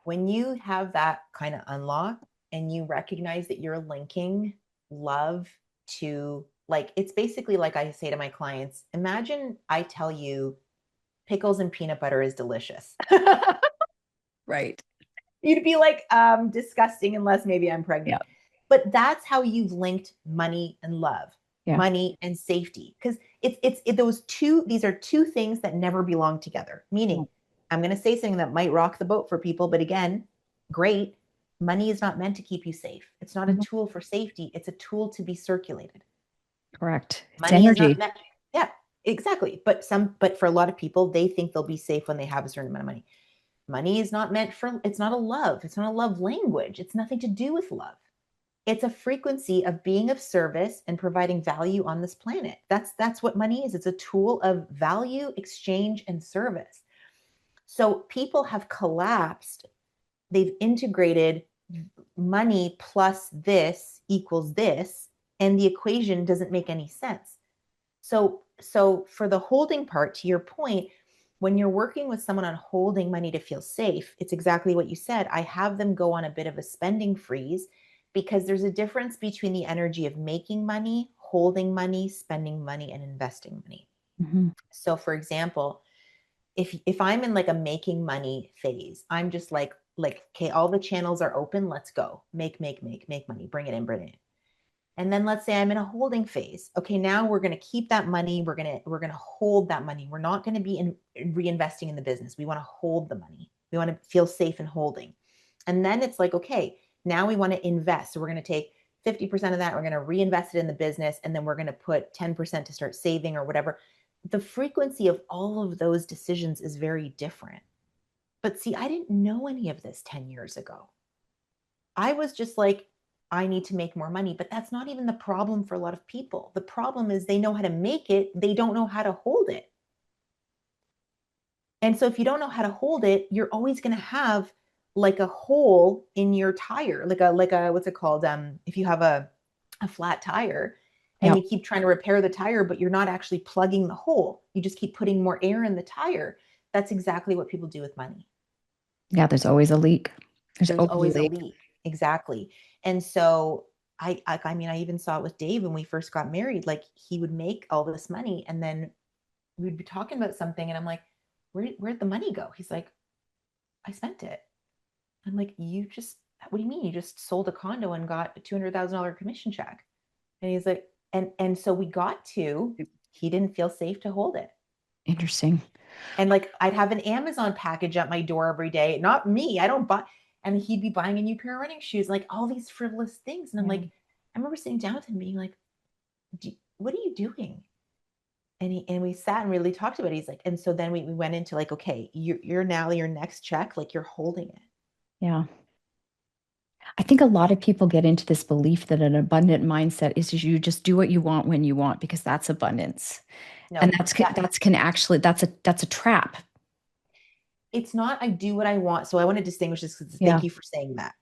when you have that kind of unlock and you recognize that you're linking love to, like, it's basically like I say to my clients, imagine I tell you pickles and peanut butter is delicious. Right. You'd be like, disgusting unless maybe I'm Yeah. pregnant. But that's how you've linked money and love, Yeah. money and safety. Because those two, these are two things that never belong together. Meaning, I'm going to say something that might rock the boat for people, but again, great. Money is not meant to keep you safe. It's not a Mhm. tool for safety. It's a tool to be circulated. Correct. It's Money is not energy. meant, yeah, exactly. But for a lot of people, they think they'll be safe when they have a certain amount of money. Money is not meant for, it's not a love. It's not a love language. It's nothing to do with love. It's a frequency of being of service and providing value on this planet. That's what money is. It's a tool of value, exchange, and service. So people have collapsed. They've integrated money plus this equals this, and the equation doesn't make any sense. So for the holding part, to your point, when you're working with someone on holding money to feel safe, it's exactly what you said. I have them go on a bit of a spending freeze, because there's a difference between the energy of making money, holding money, spending money, and investing money. Mhm. So for example, if I'm in like a making money phase, I'm just like, okay, all the channels are open, let's go. Make money, bring it in, bring it in. And then let's say I'm in a holding phase. Okay, now we're going to keep that money. We're going to hold that money. We're not going to be reinvesting in the business. We want to hold the money. We want to feel safe in holding. And then it's like, okay, now we want to invest. So we're going to take 50% of that. We're going to reinvest it in the business. And then we're going to put 10% to start saving or whatever. The frequency of all of those decisions is very different. But see, I didn't know any of this 10 years ago. I was just like, I need to make more money. But that's not even the problem for a lot of people. The problem is they know how to make it, they don't know how to hold it. And so if you don't know how to hold it, you're always going to have like a hole in your tire, like a what's it called? If you have a flat tire and Yeah. you keep trying to repair the tire, but you're not actually plugging the hole. You just keep putting more air in the tire. That's exactly what people do with money. Yeah. There's always a leak. There's There's always a always a leak. leak. Exactly. And so I mean, I even saw it with Dave when we first got married. Like, he would make all this money and then we'd be talking about something and I'm like, where'd the money go? He's like, I spent it. I'm like, what do you mean? You just sold a condo and got a $200,000 commission check. And he's like, and so we got to, he didn't feel safe to hold it. Interesting. And like I'd have an Amazon package at my door every day. Not me, I don't buy. And he'd be buying a new pair of running shoes, like all these frivolous things. And I'm Yeah. like, I remember sitting down with him being like, what are you doing? And we sat and really talked about it. He's like, and so then we went into like, okay, you're now your next check, like you're holding it. Yeah. I think a lot of people get into this belief that an abundant mindset is you just do what you want when you want because that's abundance. And No, that that's can actually that's a trap. it's not I do what I want. So I want to distinguish this because Yeah. thank you for saying that.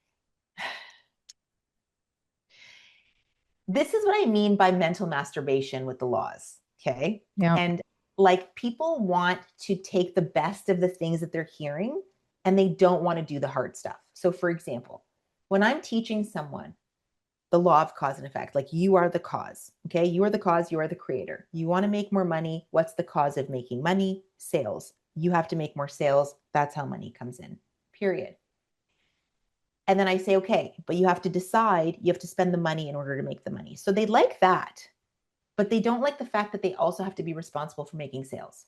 This is what I mean by mental masturbation with the laws. Okay. Yeah. And like people want to take the best of the things that they're hearing and they don't want to do the hard stuff. So, for example, when I'm teaching someone the law of cause and effect, like you are the cause, okay? You are the cause, you are the creator. You want to make more money. What's the cause of making money? Sales. You have to make more sales. That's how money comes in, period. And then I say, okay, but you have to decide, you have to spend the money in order to make the money. So they like that, but they don't like the fact that they also have to be responsible for making sales.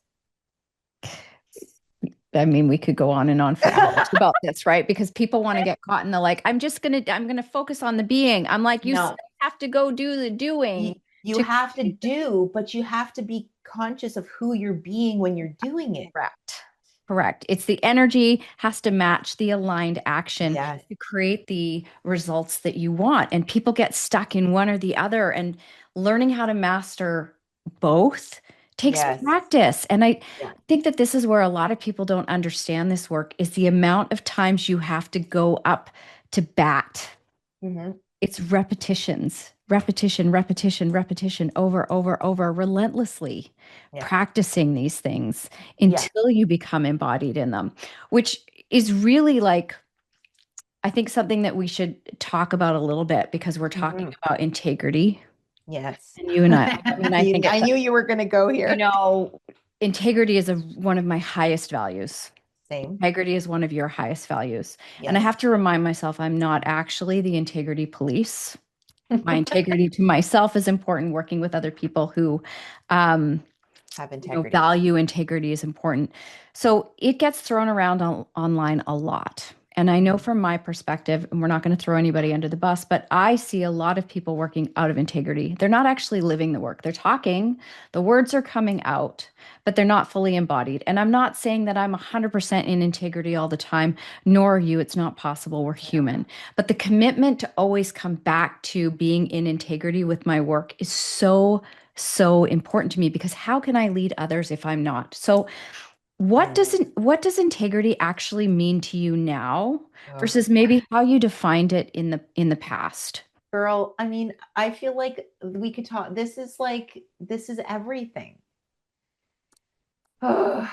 I mean, we could go on and on for hours about this, right? Because people want to get caught in the like, I'm gonna focus on the being. I'm like, you still No, have to go do the doing you to have to create the do, but you have to be conscious of who you're being when you're doing it. correct. Correct. It's the energy has to match the aligned action Yes, to create the results that you want. And people get stuck in one or the other, and learning how to master both takes yes, practice. And I yeah. think that this is where a lot of people don't understand this work is the amount of times you have to go up to bat. Mm-hmm. It's repetitions, repetition, repetition, repetition, over, relentlessly Yeah, practicing these things yeah. until you become embodied in them, which is really like, I think something that we should talk about a little bit because we're talking Mm-hmm. about integrity. Yes. And you and I mean, I think I it's, knew you were going to go you here. know, integrity is one of my highest values. Same. Integrity is one of your highest values. And I Yes. have to remind myself I'm not actually the integrity police. My integrity to myself is important. Working with other people who, um, Have integrity. value integrity is important. So it gets thrown around online a lot. And I know Mhm. from my perspective, and we're not going to throw anybody under the bus, but I see a lot of people working out of integrity. They're not actually living the work. They're talking, the words are coming out, but they're not fully embodied. And I'm not saying that I'm 100% in integrity all the time, nor are you. It's not possible. We're Yeah. human. But the commitment to always come back to being in integrity with my work is so important to me because how can I lead others if I'm not? So Mm. what does integrity actually mean to you now Oh. versus maybe how you defined it in the past? Girl, I mean, I feel like we could talk. This is everything. Oh.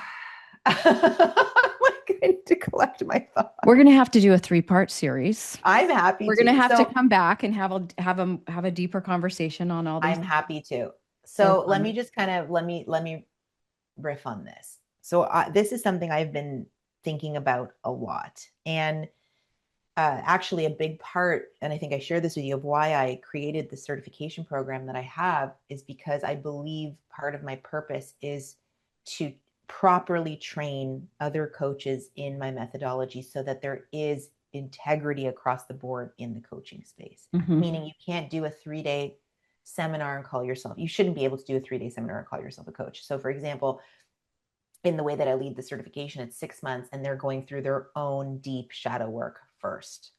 I'm like, I need to collect my We're thoughts. going to have to do a three-part series. I'm happy We're going to to. have to So come back and have a deeper conversation on all these I'm happy to. so So let fun. me just kind of let me riff on this. So this is something I've been thinking about a lot, and actually a big part, and I think I shared this with you, of why I created the certification program that I have is because I believe part of my purpose is to properly train other coaches in my methodology so that there is integrity across the board in the coaching space. Hmm. Meaning you can't do a 3-day seminar and call yourself, you shouldn't be able to do a 3-day seminar and call yourself a coach. So, for example, in the way that I lead the certification, it's 6 months and they're going through their own deep shadow work first.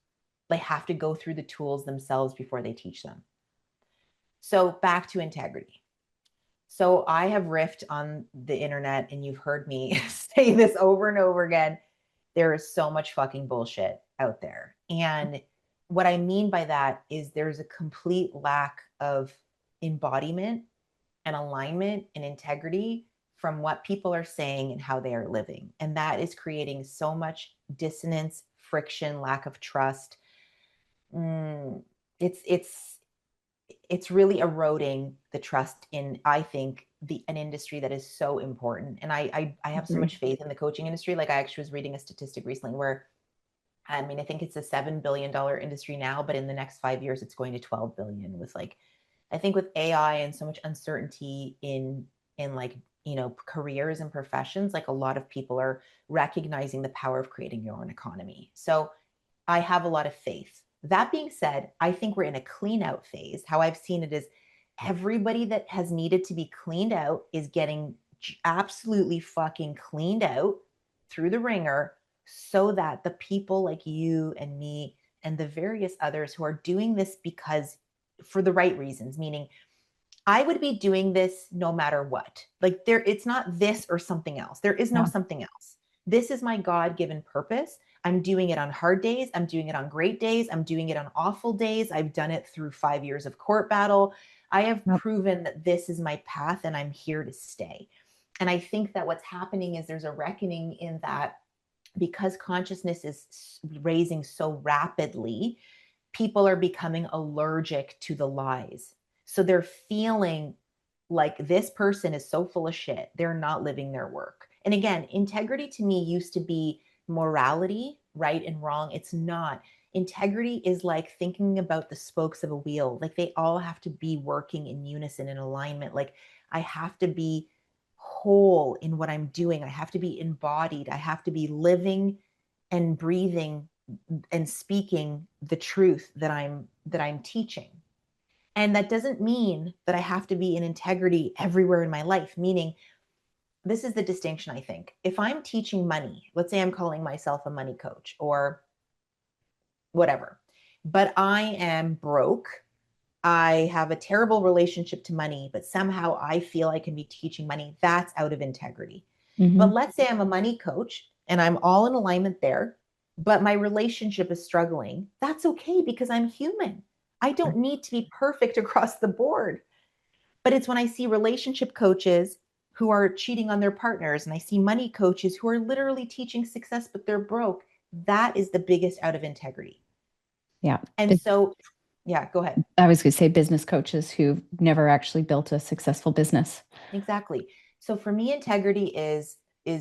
They have to go through the tools themselves before they teach them. So back to integrity. So I have riffed on the internet and you've heard me say this over and over again. There is so much fucking bullshit out there. And what I mean by that is there's a complete lack of embodiment and alignment and integrity from what people are saying and how they are living. And that is creating so much dissonance, friction, lack of trust. Mm, it's really eroding the trust in, I think, an industry that is so important. And I have so Agree. much faith in the coaching industry. Like I actually was reading a statistic recently where I mean, I think it's a $7 billion industry now, but in the next 5 years, it's going to 12 billion with like, I think with AI and so much uncertainty in like careers and professions, like a lot of people are recognizing the power of creating your own economy. So I have a lot of faith. That being said, I think we're in a clean out phase. How I've seen it is everybody that has needed to be cleaned out is getting absolutely fucking cleaned out through the ringer, so that the people like you and me and the various others who are doing this because for the right reasons, meaning I would be doing this no matter what. Like it's not this or something else. There is no Yeah. something else. This is my God-given purpose. I'm doing it on hard days. I'm doing it on great days. I'm doing it on awful days. I've done it through 5 years of court battle. I have Yep. proven that this is my path and I'm here to stay. And I think that what's happening is there's a reckoning in that because consciousness is raising so rapidly, people are becoming allergic to the lies. So they're feeling like this person is so full of shit. They're not living their work. And again, integrity to me used to be morality, right and wrong. It's not. Integrity is like thinking about the spokes of a wheel. Like they all have to be working in unison, in alignment. Like I have to be whole in what I'm doing. I have to be embodied. I have to be living and breathing and speaking the truth that I'm teaching. And that doesn't mean that I have to be in integrity everywhere in my life, meaning this is the distinction, I think. If I'm teaching money, let's say I'm calling myself a money coach or whatever, but I am broke. I have a terrible relationship to money, but somehow I feel I can be teaching money. That's out of integrity. But Hmm. let's say I'm a money coach and I'm all in alignment there, but my relationship is struggling. That's okay because I'm human. I don't need to be perfect across the board. But it's when I see relationship coaches who are cheating on their partners and I see money coaches who are literally teaching success, but they're broke. That is the biggest out of integrity. Yeah. And so, yeah, go ahead. I was going to say business coaches who've never actually built a successful business. Exactly. So for me, integrity is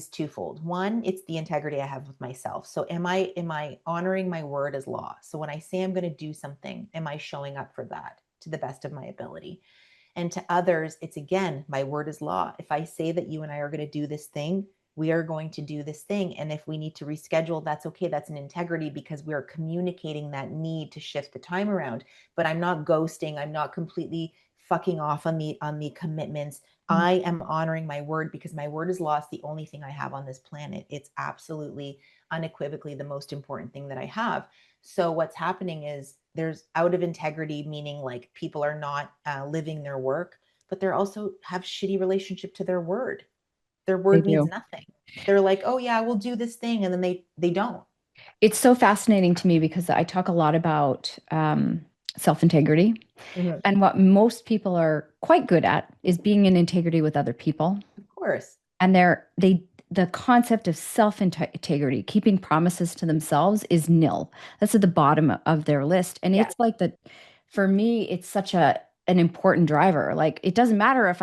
twofold. One, it's the integrity I have with myself. So am I honoring my word as law? So when I say I'm going to do something, am I showing up for that to the best of my ability? And to others, it's again, my word is law. If I say that you and I are going to do this thing, we are going to do this thing. And if we need to reschedule, that's okay. That's an integrity because we are communicating that need to shift the time around. But I'm not ghosting. I'm not completely fucking off on the commitments. I am honoring my word because my word is law. It's the only thing I have on this planet. It's absolutely unequivocally the most important thing that I have. So what's happening is there's out of integrity, meaning like people are not living their work, but they're also have shitty relationship to their word. Their They word means do. nothing. They're like, oh yeah, we'll do this thing, and then they don't. It's so fascinating to me because I talk a lot about self-integrity. Mhm. And what most people are quite good at is being in integrity with other people. Of course. And the concept of self-integrity, keeping promises to themselves is nil. That's at the bottom of their list. And Yeah. it's like that for me, it's such an important driver. Like it doesn't matter if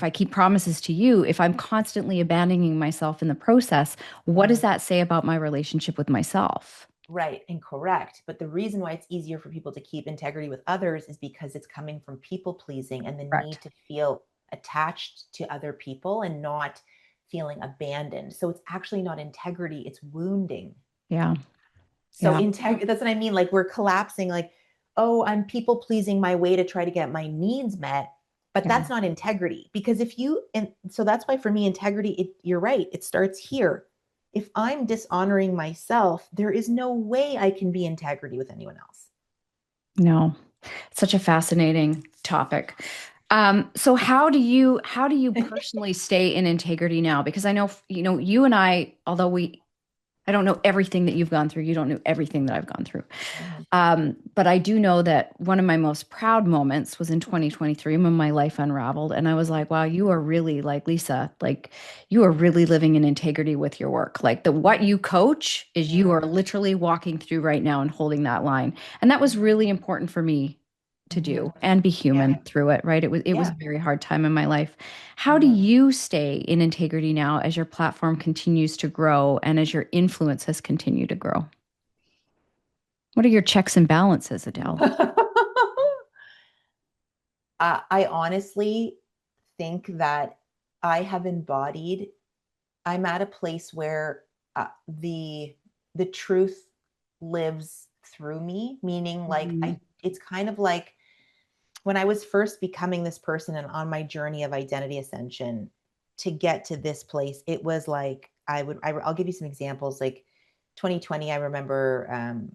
I keep promises to you, if I'm constantly abandoning myself in the process, what does Mhm. that say about my relationship with myself? Right and correct. But the reason why it's easier for people to keep integrity with others is because it's coming from people pleasing and the Correct. need to feel attached to other people and not feeling abandoned. So it's actually not integrity, it's wounding. Yeah. So Yeah. that's what I mean. Like we're collapsing, like, oh, I'm people pleasing my way to try to get my needs met. But Yeah. that's not integrity because if you, and so that's why for me, integrity, you're right, it starts here. If I'm dishonoring myself, there is no way I can be integrity with anyone else. No. Such a fascinating topic. So how do you personally stay in integrity now? Because I know, you and I, although I don't know everything that you've gone through. You don't know everything that I've gone through. Mhm. But I do know that one of my most proud moments was in 2023 when my life unraveled. And I was like, wow, you are really like Lisa, like you are really living in integrity with your work. Like what you coach is you are Mhm. literally walking through right now and holding that line. And that was really important for me to Mhm. do and be Yeah. human through it, right? It was a Yeah. very hard time in my life. How do Mhm. you stay in integrity now as your platform continues to grow and as your influence has continued to grow? What are your checks and balances, Adele? I honestly think that I have embodied, I'm at a place where the truth lives through me, meaning like Mhm. it's kind of like when I was first becoming this person and on my journey of identity ascension to get to this place, it was like I'll give you some examples. Like 2020, I remember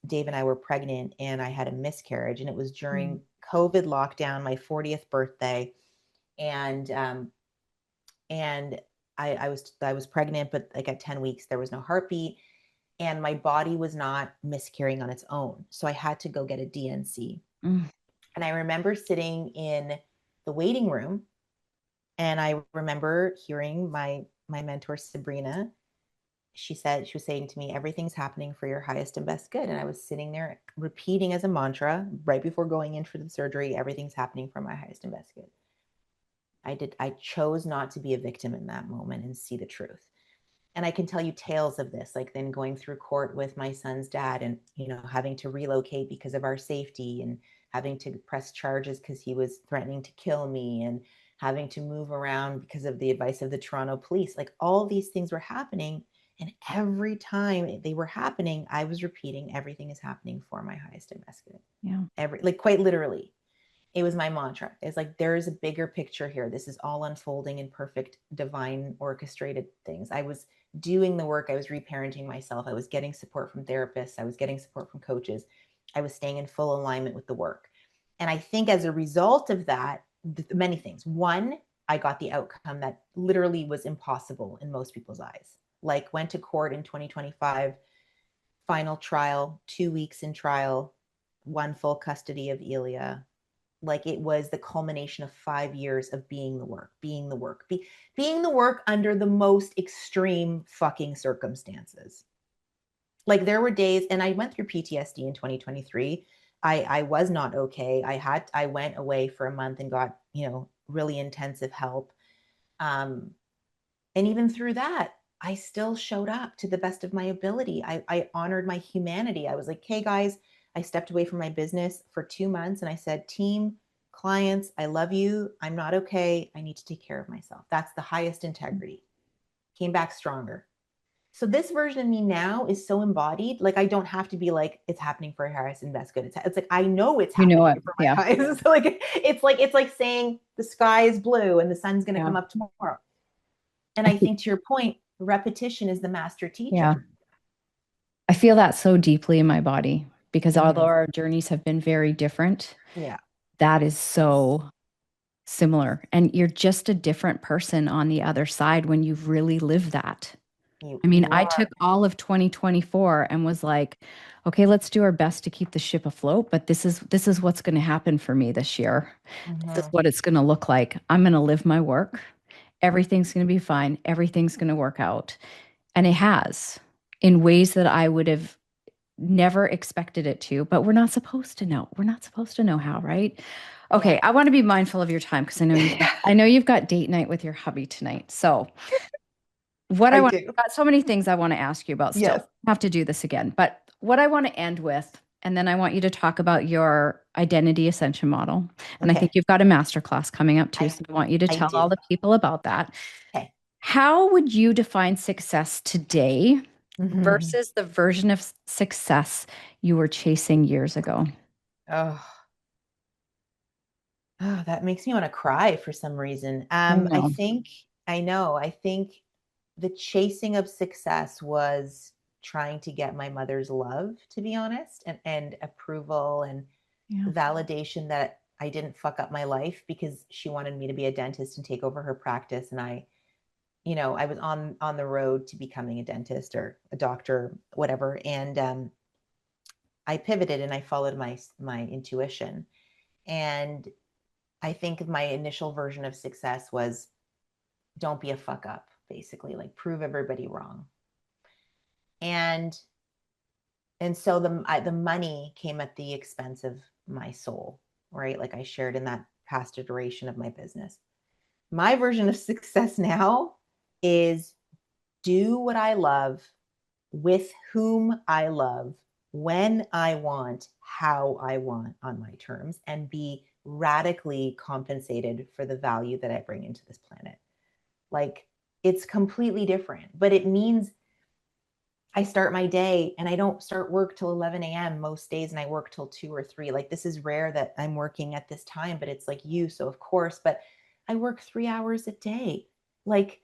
Dave and I were pregnant and I had a miscarriage, and it was Mm. during COVID lockdown, my 40th birthday, and and I was pregnant, but like at 10 weeks there was no heartbeat, and my body was not miscarrying on its own, so I had to go get a DNC. Mm. And I remember sitting in the waiting room, and I remember hearing my mentor Sabrina. She was saying to me, everything's happening for your highest and best good. And I was sitting there repeating as a mantra right before going in for the surgery, everything's happening for my highest and best good. I chose not to be a victim in that moment and see the truth. And I can tell you tales of this, like then going through court with my son's dad, and having to relocate because of our safety, and having to press charges because he was threatening to kill me, and having to move around because of the advice of the Toronto police. Like all these things were happening, and every time they were happening, I was repeating, everything is happening for my highest and best good. Yeah. Like quite literally, it was my mantra. It's like, there is a bigger picture here. This is all unfolding in perfect, divine, orchestrated things. I was doing the work. I was reparenting myself. I was getting support from therapists. I was getting support from coaches. I was staying in full alignment with the work. And I think as a result of that, many things. One, I got the outcome that literally was impossible in most people's eyes. Like, went to court in 2025, final trial, 2 weeks in trial, one full custody of Elia. Like, it was the culmination of 5 years of being the work, being the work under the most extreme fucking circumstances. Like, there were days, and I went through PTSD in 2023. I was not okay. I went away for a month and got, really intensive help. Um, and even through that, I still showed up to the best of my ability. I honored my humanity. I was like, hey guys, I stepped away from my business for 2 months and I said, team, clients, I love you. I'm not okay. I need to take care of myself. That's the highest integrity. Came back stronger. So this version of me now is so embodied. Like, I don't have to be like, it's happening for Harris and that's good. It's like, I know it's You know happening it. for my Yeah. highest. So like, it's like saying the sky is blue and the sun's going to Yeah. come up tomorrow. And I I think, think, to your point, repetition is the master yeah. teacher. I feel that so deeply in my body because although Mm-hmm. our journeys have been very different, Yeah. that is so similar. And you're just a different person on the other side when you've really lived that. I mean, You I are. took all of 2024 and was like, okay, let's do our best to keep the ship afloat, but this is what's going to happen for me this year. This is Mm-hmm. what it's going to look like. I'm going to live my work. Everything's going to be fine. Everything's going to work out. And it has in ways that I would have never expected it to, but we're not supposed to know. We're not supposed to know how, right? Yeah. Okay, I want to be mindful of your time because I know you've got date night with your hubby tonight. So I do. I've got so many things I want to ask you about still. Yes. Have to do this again. But what I want to end with, and then I want you to talk about your identity ascension model. And I think Okay. you've got a masterclass coming up too. I So I want you to I tell all do. the people about that. Okay. How would you define success today Mm-hmm. versus the version of success you were chasing years ago? Oh, oh, that makes me want to cry for some reason. I I know. think I know. I think the chasing of success was trying to get my mother's love, to be honest, and approval and Yeah. validation that I didn't fuck up my life, because she wanted me to be a dentist and take over her practice. And I was on the road to becoming a dentist or a doctor, whatever. And I pivoted and I followed my intuition. And I think my initial version of success was, don't be a fuck up, basically, like prove everybody wrong. And so the money came at the expense of my soul, right? Like I shared in that past iteration of my business. My version of success now is do what I love with whom I love, when I want, how I want, on my terms, and be radically compensated for the value that I bring into this planet. Like it's completely different, but it means I start my day and I don't start work till 11 a.m. most days, and I work till 2 or 3. Like this is rare that I'm working at this time, but it's like you. So of course, but I work 3 hours a day. Like,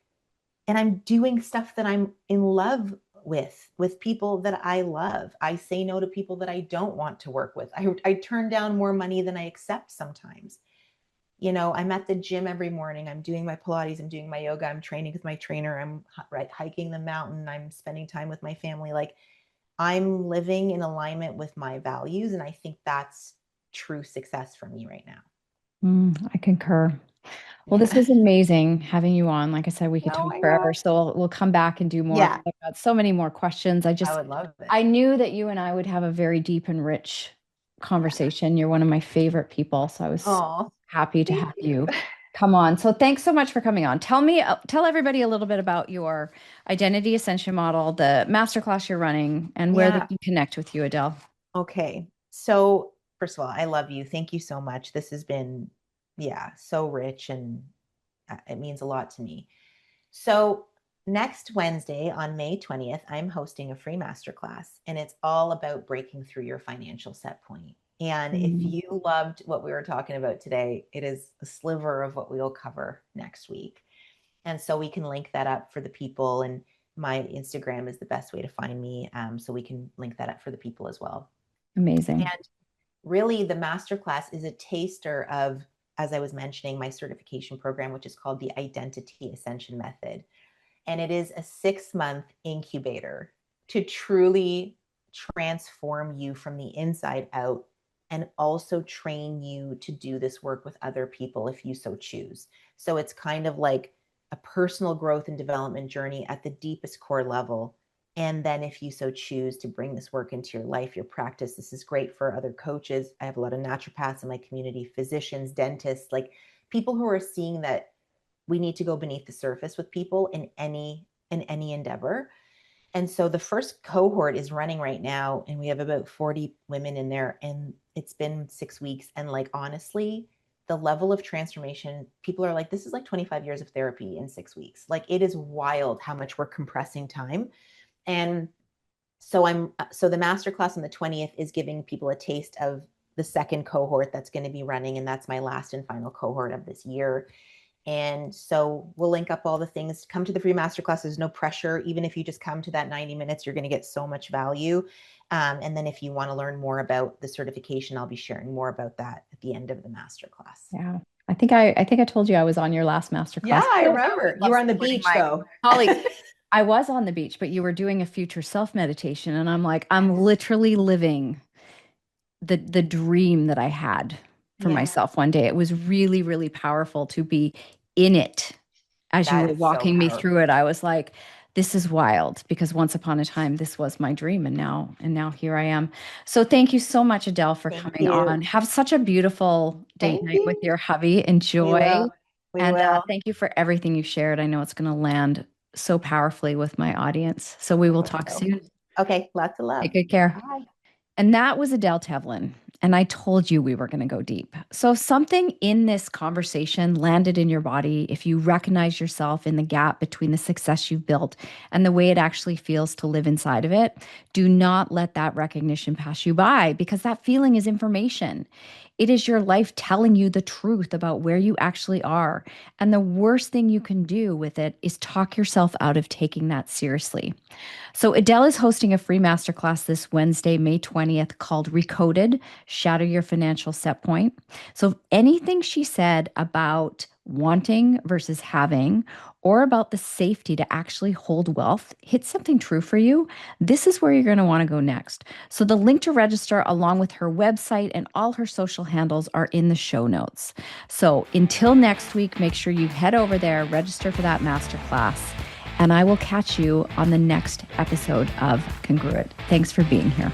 and I'm doing stuff that I'm in love with people that I love. I say no to people that I don't want to work with. I turn down more money than I accept sometimes. I'm at the gym every morning. I'm doing my Pilates, I'm doing my yoga, I'm training with my trainer, I'm right hiking the mountain, I'm spending time with my family. Like I'm living in alignment with my values. And I think that's true success for me right now. I concur. Well, this Yeah. was amazing having you on. Like I said, we could Oh talk my forever. God. So we'll come back and do more. 'Cause Yeah. I've got so many more questions. I would love it. I knew that you and I would have a very deep and rich conversation. You're one of my favorite people. So I was so Oh, happy to thank have you. you come on. So thanks so much for coming on. Tell everybody a little bit about your identity ascension model, the masterclass you're running, and where they Yeah. can connect with you, Adele. Okay. So, first of all, I love you. Thank you so much. This has been, yeah, so rich, and it means a lot to me. So, next Wednesday on May 20th, I'm hosting a free masterclass, and it's all about breaking through your financial set point. And if Mm, you loved what we were talking about today, it is a sliver of what we will cover next week. And so we can link that up for the people. And my Instagram is the best way to find me. So we can link that up for the people as well. amazing. And really, the masterclass is a taster of, as I was mentioning, my certification program, which is called the Identity Ascension Method. And it is a 6-month incubator to truly transform you from the inside out, and also train you to do this work with other people if you so choose. So it's kind of like a personal growth and development journey at the deepest core level. And then, if you so choose to bring this work into your life, your practice, this is great for other coaches. I have a lot of naturopaths in my community, physicians, dentists, like people who are seeing that we need to go beneath the surface with people in any endeavor. And so the first cohort is running right now, and we have about 40 women in there, and it's been 6 weeks. And like, honestly, the level of transformation, people are like, this is like 25 years of therapy in 6 weeks. Like, it is wild how much we're compressing time. And so the masterclass on the 20th is giving people a taste of the second cohort that's going to be running. And that's my last and final cohort of this year. And so we'll link up all the things. Come to the free masterclass. There's no pressure. Even if you just come to that 90 minutes, you're going to get so much value. And then if you want to learn more about the certification, I'll be sharing more about that at the end of the masterclass. Yeah. I think I told you I was on your last Yeah, masterclass. I I always remember. You love were on the supporting beach my though. colleagues. I was on the beach, but you were doing a future self meditation, and I'm like, I'm Yes. literally living the dream that I had for Yeah, myself one day. It was really, really powerful to be in it. As you that were is so walking me through it, powerful. I was like, this is wild, because once upon a time this was my dream, and now here I am. So thank you so much, Adele, for Thank coming you. on. Have such a beautiful date Thank night with you. your hubby. We Enjoy. will. We And will. thank you for everything you shared. I know it's going to land so powerfully with my audience. So we I will hope talk so. soon. Okay, lots of love. Take good care. Bye. And that was Adele Tevlin. And I told you we were going to go deep. So, if something in this conversation landed in your body, if you recognize yourself in the gap between the success you've built and the way it actually feels to live inside of it, do not let that recognition pass you by, because that feeling is information. It is your life telling you the truth about where you actually are. And the worst thing you can do with it is talk yourself out of taking that seriously. So, Adele is hosting a free masterclass this Wednesday, May 20th, called Recoded: Shatter Your Financial Set Point. So, if anything she said about wanting versus having, or about the safety to actually hold wealth, hits something true for you, this is where you're going to want to go next. So, the link to register, along with her website and all her social handles, are in the show notes. So, until next week, make sure you head over there, register for that masterclass, and I will catch you on the next episode of Congruent. Thanks for being here.